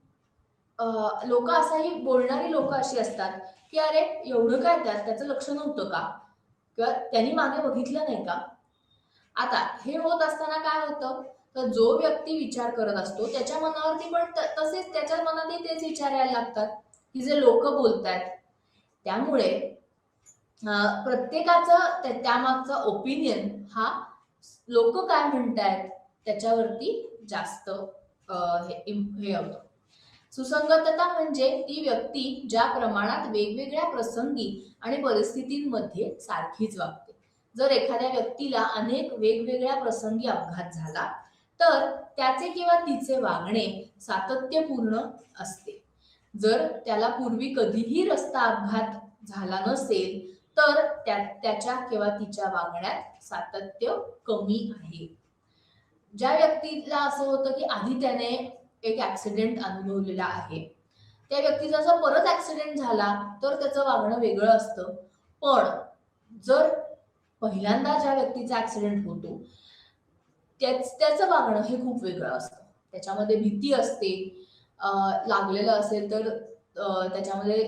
लोक असाही बोलणारी लोक अशी असतात की अरे एवढं काय त्याचं लक्ष नव्हतं का, किंवा त्यांनी मागे बघितलं नाही का. आता हे होत असताना काय होतं, तर जो व्यक्ती विचार करत असतो त्याच्या मनावरती पण तसेच त्याच्या मनातही तेच विचार यायला लागतात की जे लोक बोलतायत. त्यामुळे प्रत्येकाचं त्यामागचा ओपिनियन हा लोक काय म्हणतायत त्याच्यावरती जास्त हे होतं. सुसंगतता म्हणजे ती व्यक्ती ज्या प्रमाणात वेगवेगळ्या प्रसंगी आणि परिस्थितींमध्ये सारखीच वागते. जर एखाद्या व्यक्तीला अनेक वेगवेगळ्या प्रसंगी अपघात झाला तर त्याचे किंवा तिचे वागणे सातत्यपूर्ण असते. जर त्याला पूर्वी कधीही रस्ता अपघात झाला नसेल तर त्याच्या किंवा तिच्या वागण्यात सातत्य कमी आहे. ज्या व्यक्तीला असं होतं की आधी त्याने एक ऍक्सिडेंट अनुभवलेला आहे, त्या व्यक्तीचा जर परत ऍक्सिडेंट झाला तर त्याचं वागणं वेगळं असतं. पण जर पहिल्यांदा ज्या व्यक्तीचा ऍक्सिडेंट होतो त्याचं वागणं हे खूप वेगळं असतं. त्याच्यामध्ये भीती असते, लागलेलं असेल तर त्याच्यामध्ये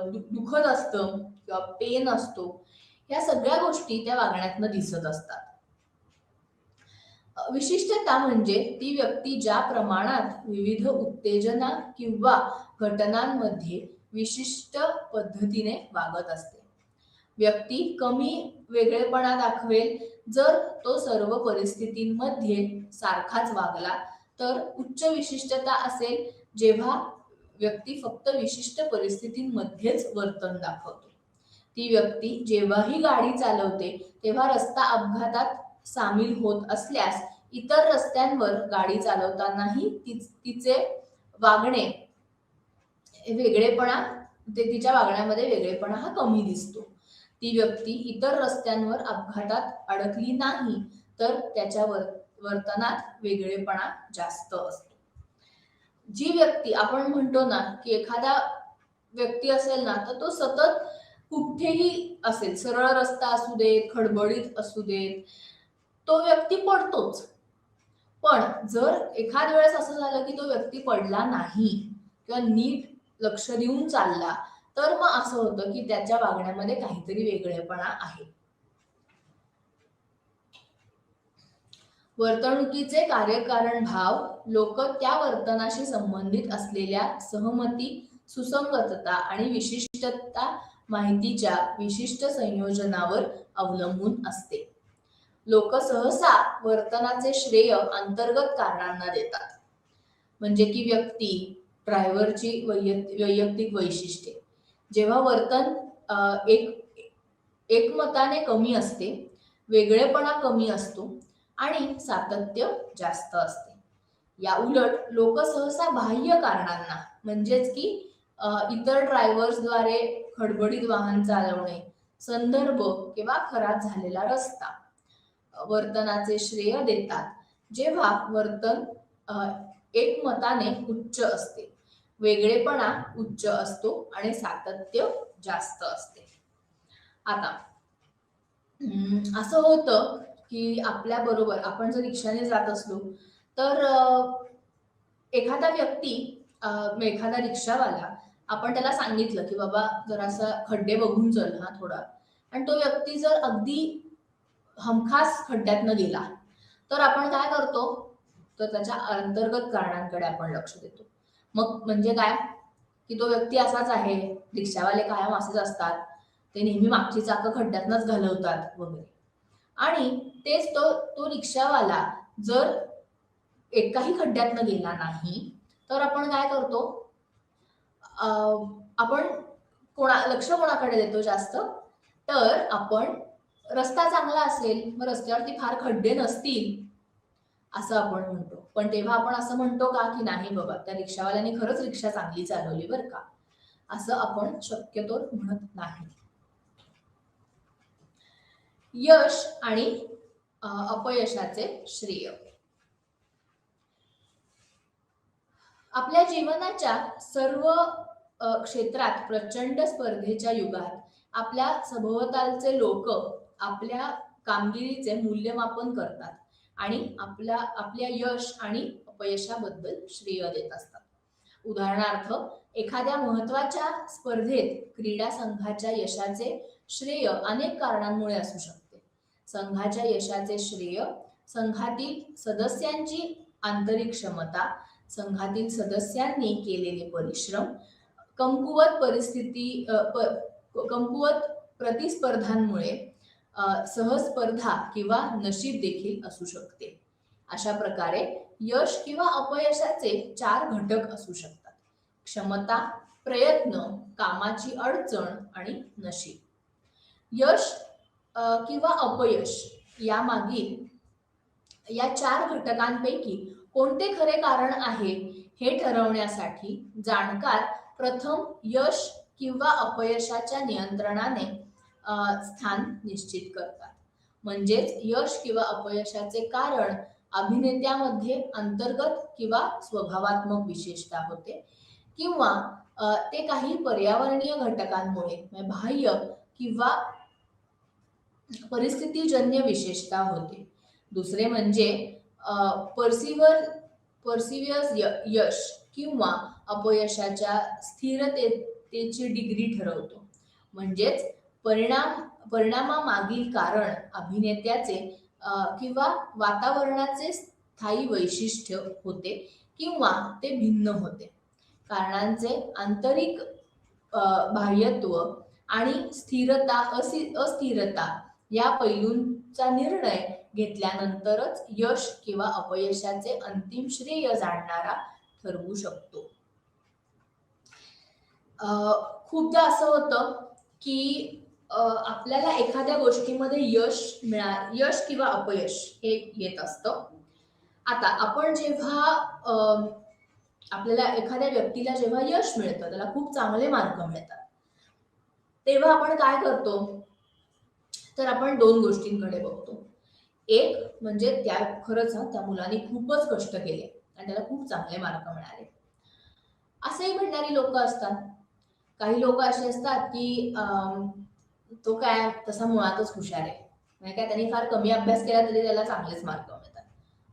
दुखत असतं किंवा पेन असतो. या सगळ्या गोष्टी त्या वागण्यातनं दिसत असतात. विशिष्टता म्हणजे ती व्यक्ती ज्या प्रमाणात विविध उत्तेजना किंवा घटनांमध्ये विशिष्ट पद्धतीने वागत असते. व्यक्ती कमी वेगळेपणा दाखवेल जर तो सर्व परिस्थितींमध्ये सारखाच वागला, तर उच्च विशिष्टता असेल जेव्हा व्यक्ती फक्त विशिष्ट परिस्थितींमध्येच वर्तन दाखवतो. ती व्यक्ती जेव्हाही गाडी चालवते तेव्हा रस्ता अपघातात सामील होत असल्यास इतर रस्त्यांवर गाडी चालवतानाही तिचे वागणे वेगळेपणा, तिच्या वागण्यामध्ये वेगळेपणा हा कमी दिसतो. ती व्यक्ती इतर रस्त्यांवर अपघातात अडकली नाही तर त्याच्या वर्तनात वेगळेपणा जास्त असतो. जी व्यक्ती आपण म्हणतो ना की एखादा व्यक्ती असेल ना तर तो सतत कुठेही असेल, सरळ रस्ता असू देत, खडबडीत असू देत, तो व्यक्ती पडतोच. पण जर एखाद वेळेस असं झालं की तो व्यक्ती पडला नाही किंवा नीट लक्ष देऊन चालला तर मग असं होतं की त्याच्या वागण्यामध्ये काहीतरी वेगळेपणा आहे. वर्तणुकीचे कार्यकारण भाव लोक त्या वर्तनाशी संबंधित असलेल्या सहमती, सुसंगतता आणि विशिष्टता माहितीच्या विशिष्ट संयोजनावर अवलंबून असते. लोक सहसा वर्तनाचे श्रेय अंतर्गत कारणांना देतात. म्हणजे की व्यक्ती, ड्रायव्हरची वैयक्तिक वैशिष्ट्ये. जेव्हा वर्तन एकमताने कमी असते, वेगळेपणा कमी असतो आणि सातत्य जास्त असते. या उलट लोक सहसा बाह्य कारणांना, म्हणजेच की इतर ड्रायव्हर्सद्वारे खडबडीत वाहन चालवणे, संदर्भ किंवा खराब झालेला रस्ता, वर्तनाचे श्रेय देतात जेव्हा वर्तन एकमताने उच्च असते, वेगळेपणा उच्च असतो आणि सातत्य जास्त असते. आता असं होतं की आपल्या बरोबर आपण जर रिक्षाने जात असलो तर एखादा व्यक्ती, एखादा रिक्षावाला, आपण त्याला सांगितलं की बाबा जरासा खड्डे बघून चल हा थोडा, आणि तो व्यक्ती जर अगदी हमखास खड्ड्यातनं गेला तर आपण काय करतो, तर त्याच्या अंतर्गत कारणांकडे आपण लक्ष देतो. मग म्हणजे काय की तो व्यक्ती असाच आहे, रिक्षावाले कायम असेच असतात, ते नेहमी मागची चाकं खड्ड्यातनच घालवतात वगैरे. आणि तेच तो रिक्षावाला जर एकाही खड्ड्यातनं गेला नाही, तर आपण काय करतो, आपण लक्ष कोणाकडे देतो जास्त, तर आपण रस्ता चांगला असेल, मग रस्त्यावरती फार खड्डे नसतील असं आपण म्हणतो. पण तेव्हा आपण असं म्हणतो का, की नाही बाबा त्या रिक्षावाल्याने खरंच रिक्षा चांगली चालवली बरं का, असं आपण शक्यतो म्हणत नाही. यश आणि अपयशाचे श्रेय. आपल्या जीवनाच्या सर्व क्षेत्रात प्रचंड स्पर्धेच्या युगात आपल्या सभोवतालचे लोक आपल्या कामगिरीचे मूल्यमापन करतात आणि आपल्या यश आणि अपयशाबद्दल श्रेय देत असतात. उदाहरणार्थ, एखाद्या महत्वाच्या स्पर्धेत क्रीडा संघाच्या यशाचे श्रेय अनेक कारणांमुळे असू शकते. संघाच्या यशाचे श्रेय संघातील सदस्यांची आंतरिक क्षमता, संघातील सदस्यांनी केलेले परिश्रम, कमकुवत कमकुवत प्रतिस्पर्धांमुळे सहस्पर्धा किंवा नशीब देखील असू शकते. अशा प्रकारे यश किंवा अपयशाचे 4 घटक असू शकतात: क्षमता, प्रयत्न, कामाची अडचण आणि नशीब. यश किंवा अपयश यामागील या 4 घटकांपैकी कोणते खरे कारण आहे हे ठरवण्यासाठी जाणकार प्रथम यश किंवा अपयशाच्या नियंत्रणाने स्थान निश्चित करतात. म्हणजेच यश किंवा अपयशाचे कारण अभिनेत्यामध्ये अंतर्गत किंवा स्वभावात्मक विशेषता होते, किंवा ते काही पर्यावरणीय घटकांमुळे बाह्य किंवा परिस्थितीजन्य विशेषता होते. दुसरे म्हणजे पर्सिव्हर्स यश किंवा अपयशाच्या स्थिरतेची डिग्री ठरवतो. म्हणजेच परिणामामागील कारण अभिनेत्याचे किंवा वातावरणाचे स्थायी वैशिष्ट्य होते किंवा ते भिन्न होते. कारणांचे आंतरिक बाह्यत्व आणि स्थिरता अस्थिरता या पैलूंचा निर्णय घेतल्यानंतरच यश किंवा अपयशाचे अंतिम श्रेय जाणणारा ठरवू शकतो. खूपदा असं होतं की आपल्याला एखाद्या गोष्टीमध्ये यश किंवा अपयश हे येत असतं. आता आपण जेव्हा आपल्याला एखाद्या व्यक्तीला जेव्हा यश मिळतं, त्याला खूप चांगले मार्क मिळतात, तेव्हा आपण काय करतो, तर आपण 2 गोष्टींकडे बघतो. एक म्हणजे खरंच त्या मुलाने खूपच कष्ट केले आणि त्याला खूप चांगले मार्क मिळाले, असंही म्हणणारी लोक असतात. काही लोक असे असतात की तो काय तसा मुळातच हुशार आहे, म्हणजे काय त्यांनी फार कमी अभ्यास केला तरी त्याला चांगलेच मार्क मिळतात,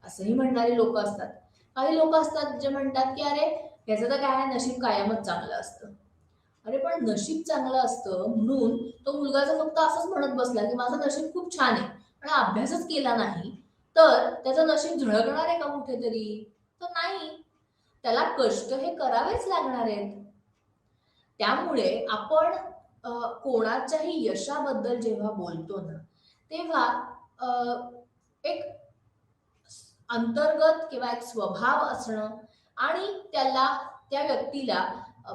असंही म्हणणारी लोक असतात. काही लोक असतात जे म्हणतात की अरे याचं तर काय नशीब कायमच चांगलं असतं. अरे पण नशीब चांगलं असतं म्हणून तो मुलगा जर फक्त असंच म्हणत बसला की माझं नशीब खूप छान आहे पण अभ्यासच केला नाही, तर त्याचं नशीब झळकणार आहे का कुठेतरी? तर नाही, त्याला कष्ट हे करावेच लागणार आहेत. त्यामुळे आपण कोणाच्याही यशाबद्दल जेव्हा बोलतो ना, तेव्हा एक अंतर्गत किंवा एक स्वभाव असणं आणि त्या व्यक्तीला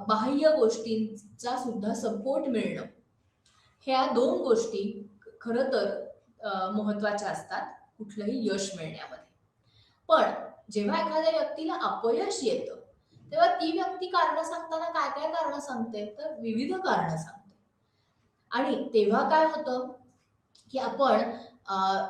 बाह्य गोष्टींचा सुद्धा सपोर्ट मिळणं, ह्या 2 गोष्टी खरं तर महत्वाच्या असतात कुठलंही यश मिळण्यामध्ये. पण जेव्हा एखाद्या व्यक्तीला अपयश येतं, तेव्हा ती व्यक्ती कारण सांगताना काय काय कारण सांगते, तर विविध कारण सांगते. आणि तेव्हा काय होतं की आपण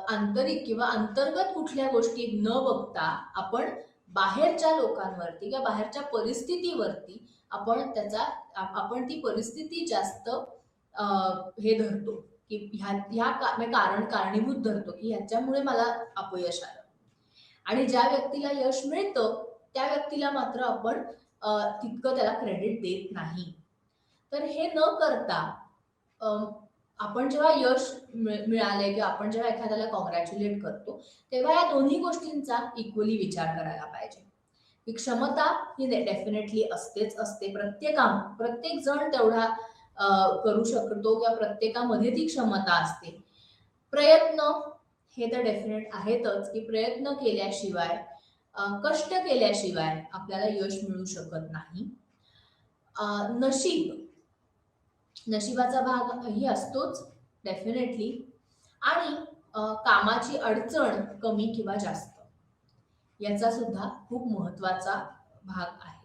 आंतरिक किंवा अंतर्गत कुठल्या गोष्टी न बघता आपण बाहेरच्या लोकांवरती किंवा बाहेरच्या परिस्थितीवरती आपण ती परिस्थिती जास्त हे धरतो की ह्या कारणीभूत धरतो की ह्याच्यामुळे मला अपयश आलं. आणि ज्या व्यक्तीला यश मिळतं त्या व्यक्तीला मात्र आपण तितकं त्याला क्रेडिट देत नाही. तर हे न करता आपण जेव्हा यश मिळाले किंवा आपण जेव्हा एखाद्याला कॉंग्रॅच्युलेट करतो, तेव्हा या दोन्ही गोष्टींचा इक्वली विचार करायला पाहिजे. ही क्षमता ही डेफिनेटली असतेच असते. प्रत्येक जण तेवढा करू शकतो किंवा प्रत्येकामध्ये ती क्षमता असते. प्रयत्न हे तर डेफिनेट आहेतच की प्रयत्न केल्याशिवाय कष्ट केल्याशिवाय आपल्याला यश मिळू शकत नाही. नशिबाचा भाग ही असतोच डेफिनेटली. आणि कामाची अडचण कमी किंवा जास्त याचा सुद्धा खूप महत्वाचा भाग आहे.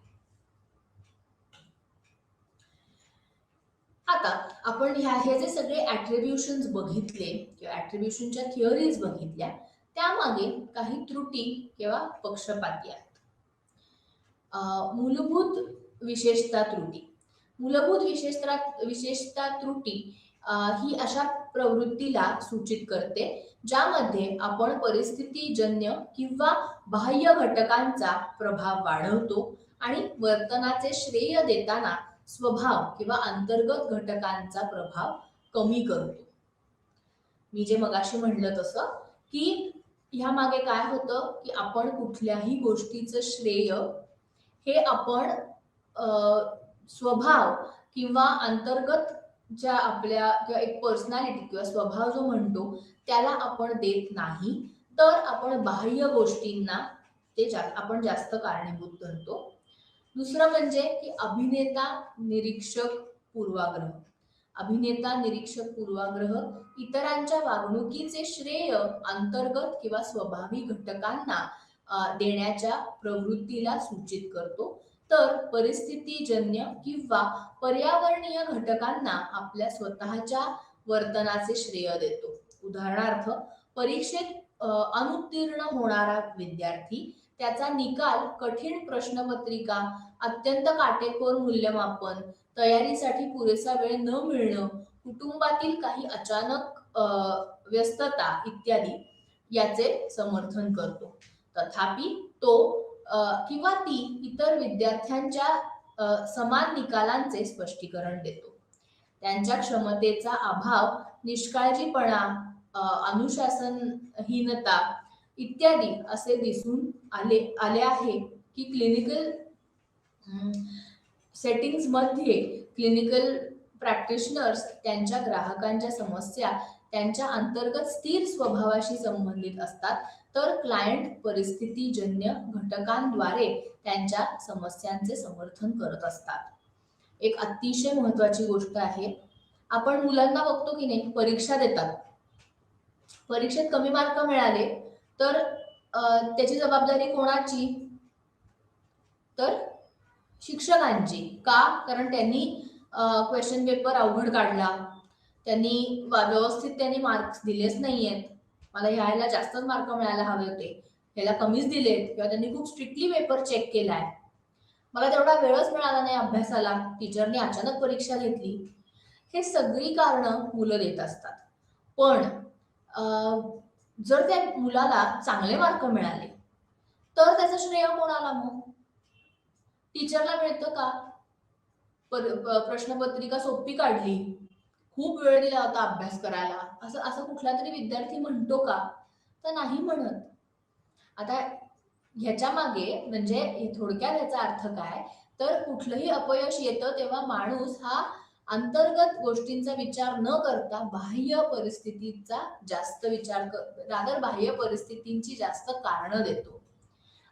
आता आपण हे जे सगळे ऍट्रिब्युशन्स बघितले किंवा ऍट्रिब्युशनच्या थिअरीज बघितल्या, त्यामागे काही त्रुटी किंवा पक्षपाती आहेत. मूलभूत विशेषता त्रुटी. मूलभूत विशेषता त्रुटी ही अशा प्रवृत्तीला सूचित करते ज्यामध्ये आपण परिस्थितीजन्य किंवा बाह्य घटकांचा प्रभाव वाढवतो आणि वर्तनाचे श्रेय देताना स्वभाव किंवा अंतर्गत घटकांचा प्रभाव कमी करतो. मी जे मगाशी म्हणलं तसं की ह्या मागे काय होतं की आपण कुठल्याही गोष्टीचं श्रेय हे आपण स्वभाव किंवा अंतर्गत ज्या आपल्या किंवा एक पर्सनॅलिटी किंवा स्वभाव जो म्हणतो त्याला आपण देत नाही, तर आपण बाह्य गोष्टींना आपण जास्त कारणीभूत धरतो. दुसरं म्हणजे की अभिनेता निरीक्षक पूर्वाग्रह इतरांच्या वागणुकीचे श्रेय अंतर्गत किंवा स्वभावी घटकांना देण्याच्या प्रवृत्तीला सूचित करतो, तर परिस्थितीजन्य किंवा पर्यावरणीय घटकांना आपल्या स्वतःच्या वर्तनाचे श्रेय देतो. उदाहरणार्थ, परीक्षेत अनुत्तीर्ण होणारा विद्यार्थी त्याचा निकाल, कठीण प्रश्नपत्रिका, अत्यंत काटेकोर मूल्यमापन, तयारीसाठी पुरेसा वेळ न मिळणं, कुटुंबातील काही अचानक व्यस्तता इत्यादी याचे समर्थन करतो. तथापि तो किंवा ती इतर विद्यार्थ्यांच्या समान निकालांचे स्पष्टीकरण देतो. त्यांच्या क्षमतेचा अभाव, निष्काळजीपणा, अनुशासनहीनता इत्यादी असे दिसून आले आहे की क्लिनिकल सेटिंग्स मध्ये क्लिनिकल प्रॅक्टिशनर्स त्यांच्या ग्राहकांच्या समस्या त्यांच्या अंतर्गत स्थिर स्वभावाशी संबंधित असतात, तर क्लायंट परिस्थितीजन्य घटकांद्वारे त्यांच्या समस्यांचे समर्थन करत असतात. एक अतिशय महत्वाची गोष्ट आहे, आपण मुलांना बघतो की नाही, परीक्षा देतात, परीक्षेत कमी मार्क मिळाले तर त्याची जबाबदारी कोणाची, तर शिक्षकांची. का? कारण त्यांनी क्वेश्चन पेपर अवघड काढला, त्यांनी व्यवस्थित मार्क्स दिलेच नाहीयेत, मला ह्याला जास्तच मार्क मिळायला हवे होते, ह्याला कमीच दिलेत, किंवा त्यांनी खूप स्ट्रिक्टली पेपर चेक केलाय, मला तेवढा वेळच मिळाला नाही अभ्यासाला, टीचरने अचानक परीक्षा घेतली. हे सगळी कारणं मुलं देत असतात. पण जर त्या मुलाला चांगले मार्क मिळाले तर त्याचं श्रेय कोणाला? मग टीचरला मिळतं का? प्रश्नपत्रिका सोपी काढली, खूप वेळ दिला होता अभ्यास करायला, असं कुठला तरी विद्यार्थी म्हणतो का? तर नाही म्हणत. आता ह्याच्या मागे म्हणजे थोडक्यात ह्याचा अर्थ काय, तर कुठलंही अपयश येतं तेव्हा माणूस हा अंतर्गत गोष्टींचा विचार न करता बाह्य परिस्थितीचा जास्त विचार रादर बाह्य परिस्थितींची जास्त कारणं देतो.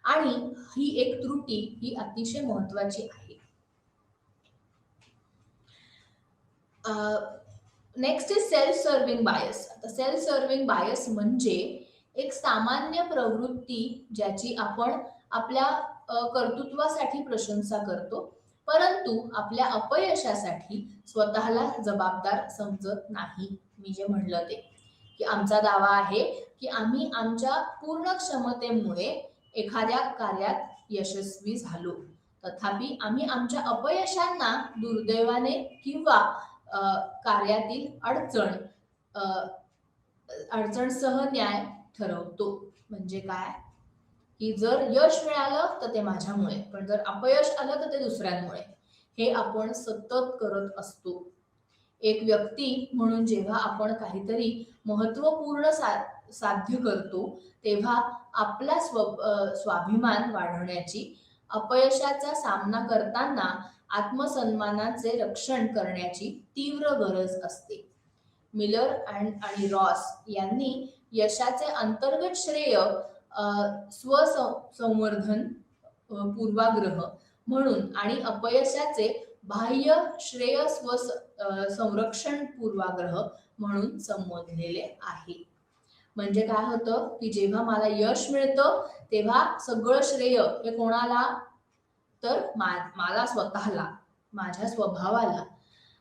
आणि ही एक त्रुटी ही अतिशय महत्वाची आहे. Next is self serving bias. आता सेल्फ सर्व्हिंग बायस म्हणजे एक सामान्य प्रवृत्ती ज्याची आपण आपल्या कर्तृत्वासाठी प्रशंसा करतो, परंतु आपल्या अपयशासाठी स्वतःला जबाबदार समजत नाही. मी जे म्हणलं ते की आमचा दावा आहे की आम्ही आमच्या पूर्ण क्षमतेमुळे एखाद्या कार्यात यशस्वी झालो, तथापि आम्ही आमच्या अपयशांना दुर्दैवाने किंवा कार्यातील अडचणसह न्याय ठरवतो. म्हणजे काय की जर यश मिळालं तर ते माझ्यामुळे, पण जर अपयश आलं तर ते दुसऱ्यांमुळे, हे आपण सतत करत असतो. एक व्यक्ती म्हणून जेव्हा आपण काहीतरी महत्वपूर्ण साध्य करतो तेव्हा आपला स्वाभिमान वाढवण्याची, अपयशाचा सामना करताना आत्मसन्मानाचे रक्षण करण्याची तीव्र गरज असते. मिलर आणि रॉस यांनी यशाचे अंतर्गत श्रेय स्वसंवर्धन पूर्वाग्रह म्हणून आणि अपयशाचे बाह्य श्रेय संरक्षण पूर्वाग्रह म्हणून संबोधलेले आहे. म्हणजे काय होतं की जेव्हा मला यश मिळतं तेव्हा सगळं श्रेय हे कोणाला, तर मला स्वतःला, माझ्या स्वभावाला.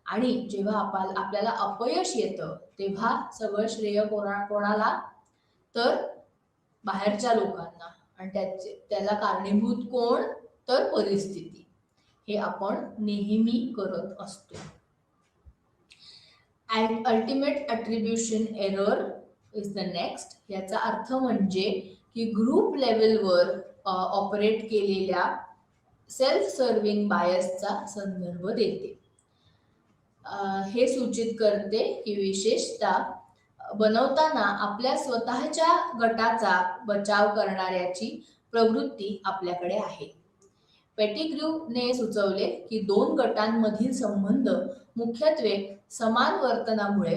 आणि जेव्हा आपल्याला अपयश येतं तेव्हा सगळं श्रेय कोणाला, तर बाहेरच्या लोकांना. आणि त्याला कारणीभूत कोण, तर परिस्थिती. हे आपण नेहमी करत असतो. Ultimate attribution error is the next. याचा अर्थ म्हणजे की ग्रुप लेवलवर ऑपरेट केलेल्या सेल्फ सर्विंग बायसचा संदर्भ देते. हे सूचित करते की विशेषतः बनवताना आपल्या स्वतःच्या गटाचा बचाव करणाऱ्याची प्रवृत्ती आपल्याकडे आहे. पेटिग्र्यूने सुचवले की 2 गटांमधील संबंध मुख्यत्वे समान वर्तनामुळे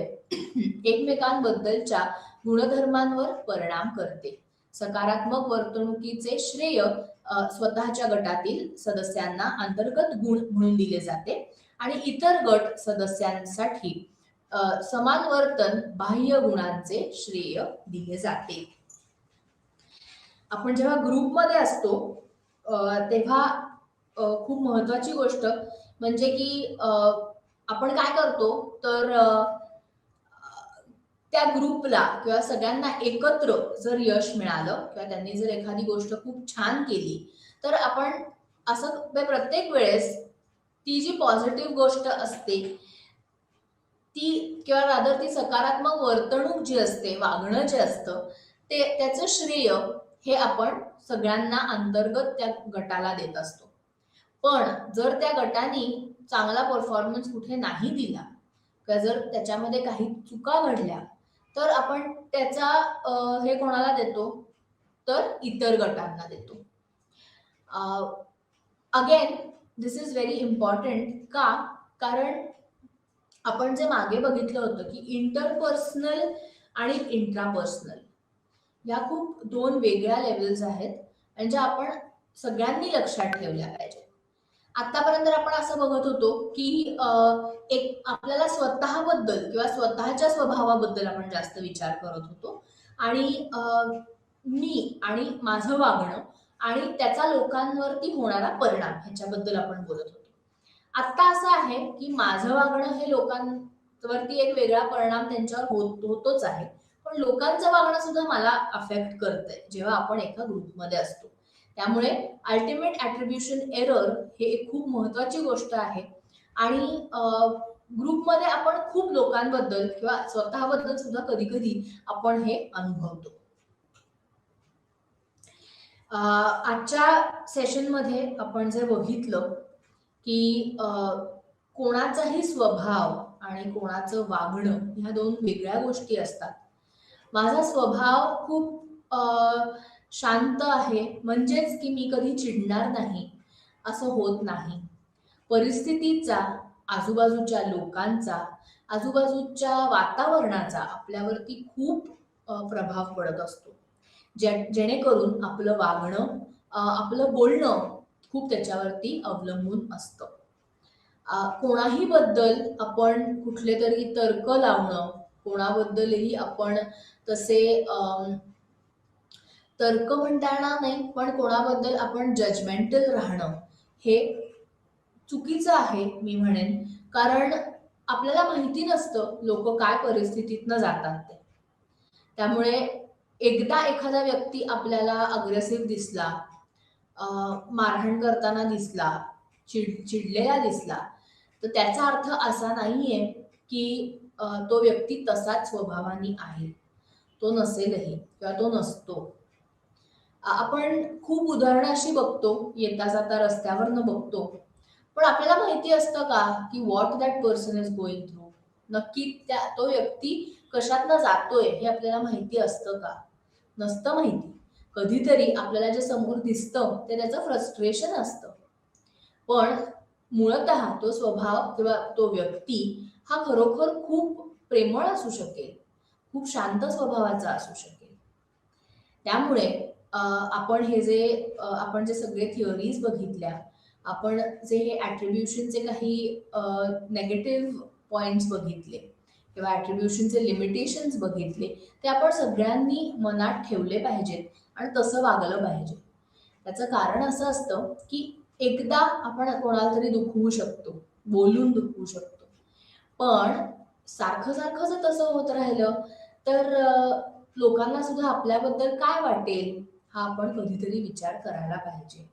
एकमेकांबद्दलच्या गुणधर्मांवर परिणाम करते. सकारात्मक वर्तणुकीचे श्रेय स्वतःच्या गटातील सदस्यांना अंतर्गत गुण म्हणून दिले जाते आणि इतर गट सदस्यांसाठी समान वर्तन बाह्य गुणांचे श्रेय दिले जाते. आपण जेव्हा ग्रुपमध्ये असतो तेव्हा खूप महत्वाची गोष्ट म्हणजे की आपण काय करतो, तर त्या ग्रुपला किंवा सगळ्यांना एकत्र जर यश मिळालं किंवा त्यांनी जर एखादी गोष्ट खूप छान केली, तर आपण असं प्रत्येक वेळेस ती जी पॉझिटिव्ह गोष्ट असते ती किंवा रादर ती सकारात्मक वर्तणूक जी असते, वागणं जे असतं ते, त्याचं श्रेय हे आपण सगळ्यांना अंतर्गत त्या गटाला देत असतो. पण जर त्या गटाने चांगला परफॉर्मन्स कुठे नाही दिला किंवा जर त्याच्यामध्ये काही चुका घडल्या, तर आपण त्याचा हे कोणाला देतो, तर इतर गटांना देतो. Again this is very important. का? कारण आपण जे मागे बघितलं होतं की इंटरपर्सनल आणि इंट्रापर्सनल या खूप 2 वेगळ्या लेवल्स आहेत आणि ज्या आपण सगळ्यांनी लक्षात ठेवल्या पाहिजे. आतापर्यंत आपण असं बघत होतो की एक आपल्याला स्वतःबद्दल किंवा स्वतःच्या स्वभावाबद्दल आपण जास्त विचार करत होतो आणि मी आणि माझं वागणं आणि त्याचा लोकांवरती होणारा परिणाम ह्याच्याबद्दल आपण बोलत होतो. आता असं आहे की माझं वागणं हे लोकांवरती एक वेगळा परिणाम त्यांच्यावर होतोच आहे, पण लोकांचं वागणं सुद्धा मला अफेक्ट करतंय जेव्हा आपण एका ग्रुपमध्ये असतो. त्यामुळे अल्टिमेट अट्रिब्युशन एरर हे एक खूप महत्वाची गोष्ट आहे आणि ग्रुपमध्ये आपण खूप लोकांबद्दल किंवा स्वतःबद्दल सुद्धा कधी कधी आपण हे अनुभवतो. आजच्या सेशनमध्ये आपण जे बघितलं की कोणाचाही स्वभाव आणि कोणाचं वागणं ह्या 2 वेगळ्या गोष्टी असतात. माझा स्वभाव खूप शांत आहे, म्हणजेच की मी कधी चिडणार नाही असं होत नाही. परिस्थितीचा, आजूबाजूच्या लोकांचा, आजूबाजूच्या वातावरणाचा आपल्यावरती खूप प्रभाव पडत असतो, जेणेकरून आपलं वागणं, आपलं बोलणं खूप त्याच्यावरती अवलंबून असतं. कोणाही बद्दल आपण कुठले तरी तर्क लावणं, कोणाबद्दलही आपण तसे तर्क म्हणता येणार नाही, पण कोणाबद्दल आपण जजमेंटल राहणं हे चुकीचं आहे मी म्हणेन. कारण आपल्याला माहिती नसतं लोक काय परिस्थितीतनं जातात ते. त्यामुळे एकदा एखादा व्यक्ती आपल्याला अग्रेसिव्ह दिसला, मारहाण करताना दिसला, चिडलेला दिसला, तर त्याचा अर्थ असा नाहीये की तो व्यक्ती तसाच स्वभावाने आहे. तो नसेलही किंवा तो नसतो. आपण खूप उदाहरणं अशी बघतो, येता जाता रस्त्यावरनं बघतो, पण आपल्याला माहिती असतं का की what that person is going through, नक्की तो व्यक्ती कशातनं जातोय हे आपल्याला माहिती असतं का? नसतं माहिती. कधीतरी आपल्याला जे समोर दिसतं ते त्याचं फ्रस्ट्रेशन असतं, पण मूळतः तो स्वभाव किंवा तो व्यक्ती हा खरोखर खूप प्रेमळ असू शकेल, खूप शांत स्वभावाचा असू शकेल. त्यामुळे आपण जे सगळे थिअरीज बघितल्या, आपण जे हे ॲट्रिब्युशनचे काही नेगेटिव्ह पॉइंट्स बघितले किंवा ॲट्रिब्युशनचे लिमिटेशन्स बघितले, ते आपण सगळ्यांनी मनात ठेवले पाहिजेत आणि तसं वागलं पाहिजे. त्याचं कारण असं असतं, की एकदा आपण कोणाला तरी दुखवू शकतो, बोलून दुखवू शकतो. पण सारखं-सारखं जर तसं होत राहिलं, तर लोकांना सुद्धा आपल्याबद्दल काय वाटेल, हा आपण कधीतरी विचार करायला पाहिजे.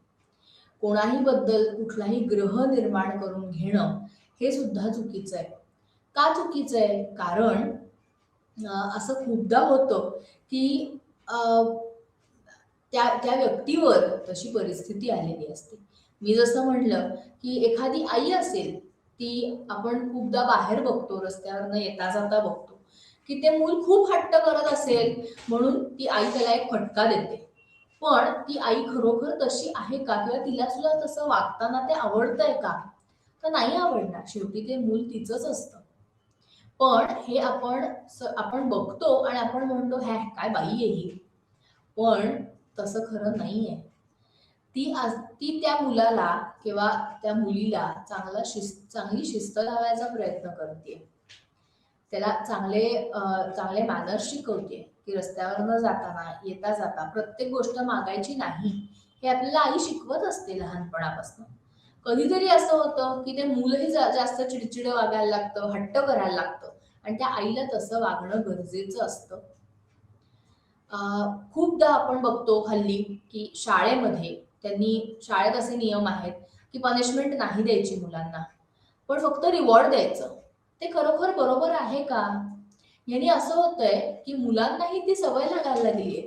कोणाही बद्दल कुठलाही ग्रह निर्माण करून घेणं, हे सुद्धा चुकीचं आहे. का चुकीचं आहे? कारण असं खूपदा होतं, की अ, त्या त्या व्यक्तीवर तशी परिस्थिती आलेली असते. मी जसं म्हटलं, की एखादी आई असेल, ती आपण खूपदा बाहेर बघतो, रस्त्यावरनं येता-जाता बघतो, की ते मूल खूप हट्ट करत असेल, म्हणून ती आई त्याला एक फटका देते. पण ती आई खरोखर तशी आहे का? किंवा तिला सुद्धा तसं वागताना ते आवडतंय का? तर नाही आवडणार. शेवटी ते मूल तिचंच असतं. पण हे आपण बघतो आणि आपण म्हणतो, "हॅ, काय बाई आहे ही?" पण तसं खरं नाहीये. ती त्या मुलाला किंवा त्या मुलीला चांगली शिस्त लावायचा प्रयत्न करतेय. त्याला चांगले मॅनर्स शिकवतेय, की रस्त्यावर न जाताना, येता-जाता प्रत्येक गोष्ट मागायची नाही. हे आपल्याला आई शिकवत असते लहानपणापासून. कधीतरी असं होतं, की ते मुलंही जास्त चिडचिडं वागायला लागतं, हट्ट करायला लागतं आणि त्या आईला तसं वागणं गरजेचं असतं. अ, खूपदा आपण बघतो हल्ली, की शाळेत असे नियम आहेत, की पनिशमेंट नाही द्यायची मुलांना, पण फक्त रिवॉर्ड द्यायचं. ते खरोखर बरोबर आहे का? याने असं होतंय, की मुलांनाही ती सवय लागायला लागली आहे,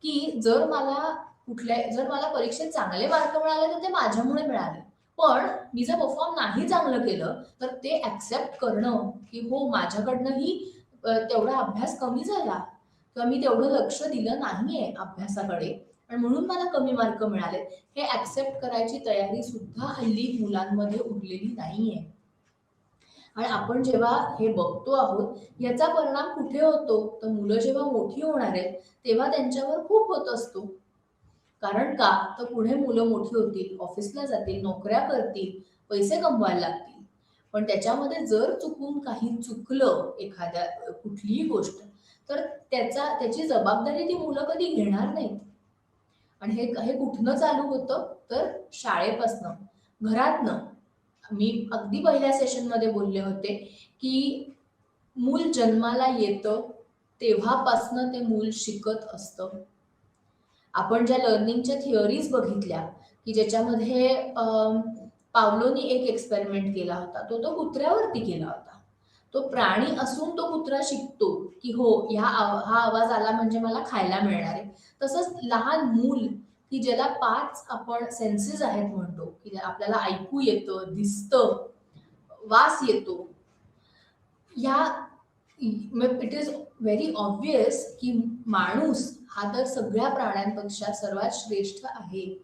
की जर मला परीक्षेत चांगले मार्क मिळाले, तर ते माझ्यामुळे मिळाले. पण मी जर परफॉर्म नाही चांगलं केलं, तर ते एक्सेप्ट करणं, की हो माझ्याकडनंही तेवढा अभ्यास कमी झाला किंवा मी तेवढं लक्ष दिलं नाहीये अभ्यासाकडे आणि म्हणून मला कमी मार्क मिळाले. हे एक्सेप्ट करायची तयारी सुद्धा हल्ली मुलांमध्ये उरलेली नाहीये. आणि आपण जेव्हा हे बघतो आहोत, याचा परिणाम कुठे होतो? तर मुलं जेव्हा मोठी होणार आहेत, तेव्हा त्यांच्यावर खूप होत असतो. कारण का? तर पुढे मुलं मोठी होतील, ऑफिसला जातील, नोकऱ्या करतील, पैसे कमवायला लागतील. पण त्याच्यामध्ये जर चुकून काही चुकलं एखाद्या कुठलीही गोष्ट, तर त्याची जबाबदारी ती मुलं कधी घेणार नाहीत. आणि हे हे कुठनं चालू होतं? तर शाळेपासनं, घरातनं. मी अगदी पहिल्या सेशनमध्ये बोलले होते, की मूल जन्माला येतं, तेव्हापासनं ते मूल शिकत असतं. आपण ज्या लर्निंगच्या थिअरीज बघितल्या, की ज्याच्यामध्ये पावलोनी एक एक्सपेरिमेंट केला होता. तो कुत्र्यावरती केला होता. तो प्राणी असून तो कुत्रा शिकतो, की हो हा आवाज आला म्हणजे मला खायला मिळणार आहे. तसंच लहान मूल, की ज्याला 5 आपण सेन्सेस आहेत म्हणतो, की आपल्याला ऐकू येतं, दिसतं, वास येतो. ह्या इट इज व्हेरी ऑब्व्हियस की माणूस हा तर सगळ्या प्राण्यांपेक्षा सर्वात श्रेष्ठ आहे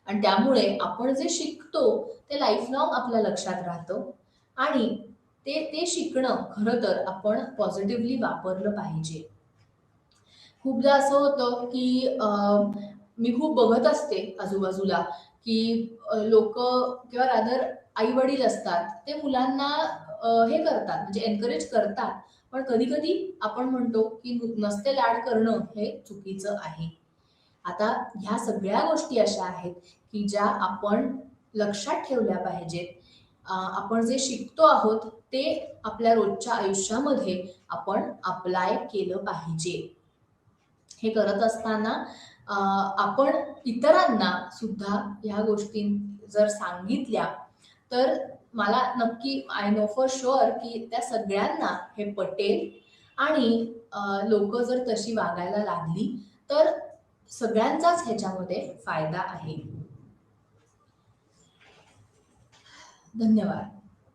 आणि त्यामुळे आपण जे शिकतो ते लाईफ लॉंग आपल्या लक्षात राहतं आणि ते शिकणं खरं तर आपण पॉझिटिव्हली वापरलं पाहिजे. खूपदा असं होतं की मी खूप बघत असते आजूबाजूला की लोक किंवा रादर आई वडील असतात ते मुलांना हे करतात म्हणजे एनकरेज करतात पण कधी कधी आपण म्हणतो की नसते लाड करणं हे चुकीचं आहे. आता ह्या सगळ्या गोष्टी अशा आहेत की ज्या आपण लक्षात ठेवल्या पाहिजेत. आपण जे शिकतो आहोत ते आपल्या रोजच्या आयुष्यामध्ये आपण अप्लाय केलं पाहिजे. हे करत असताना आपण इतरांना सुद्धा ह्या गोष्टी जर सांगितल्या तर मला नक्की आय नो फॉर शुअर की त्या सगळ्यांना हे पटेल आणि लोक जर तशी वागायला लागली तर सगळ्यांचाच ह्याच्यामध्ये फायदा आहे. धन्यवाद.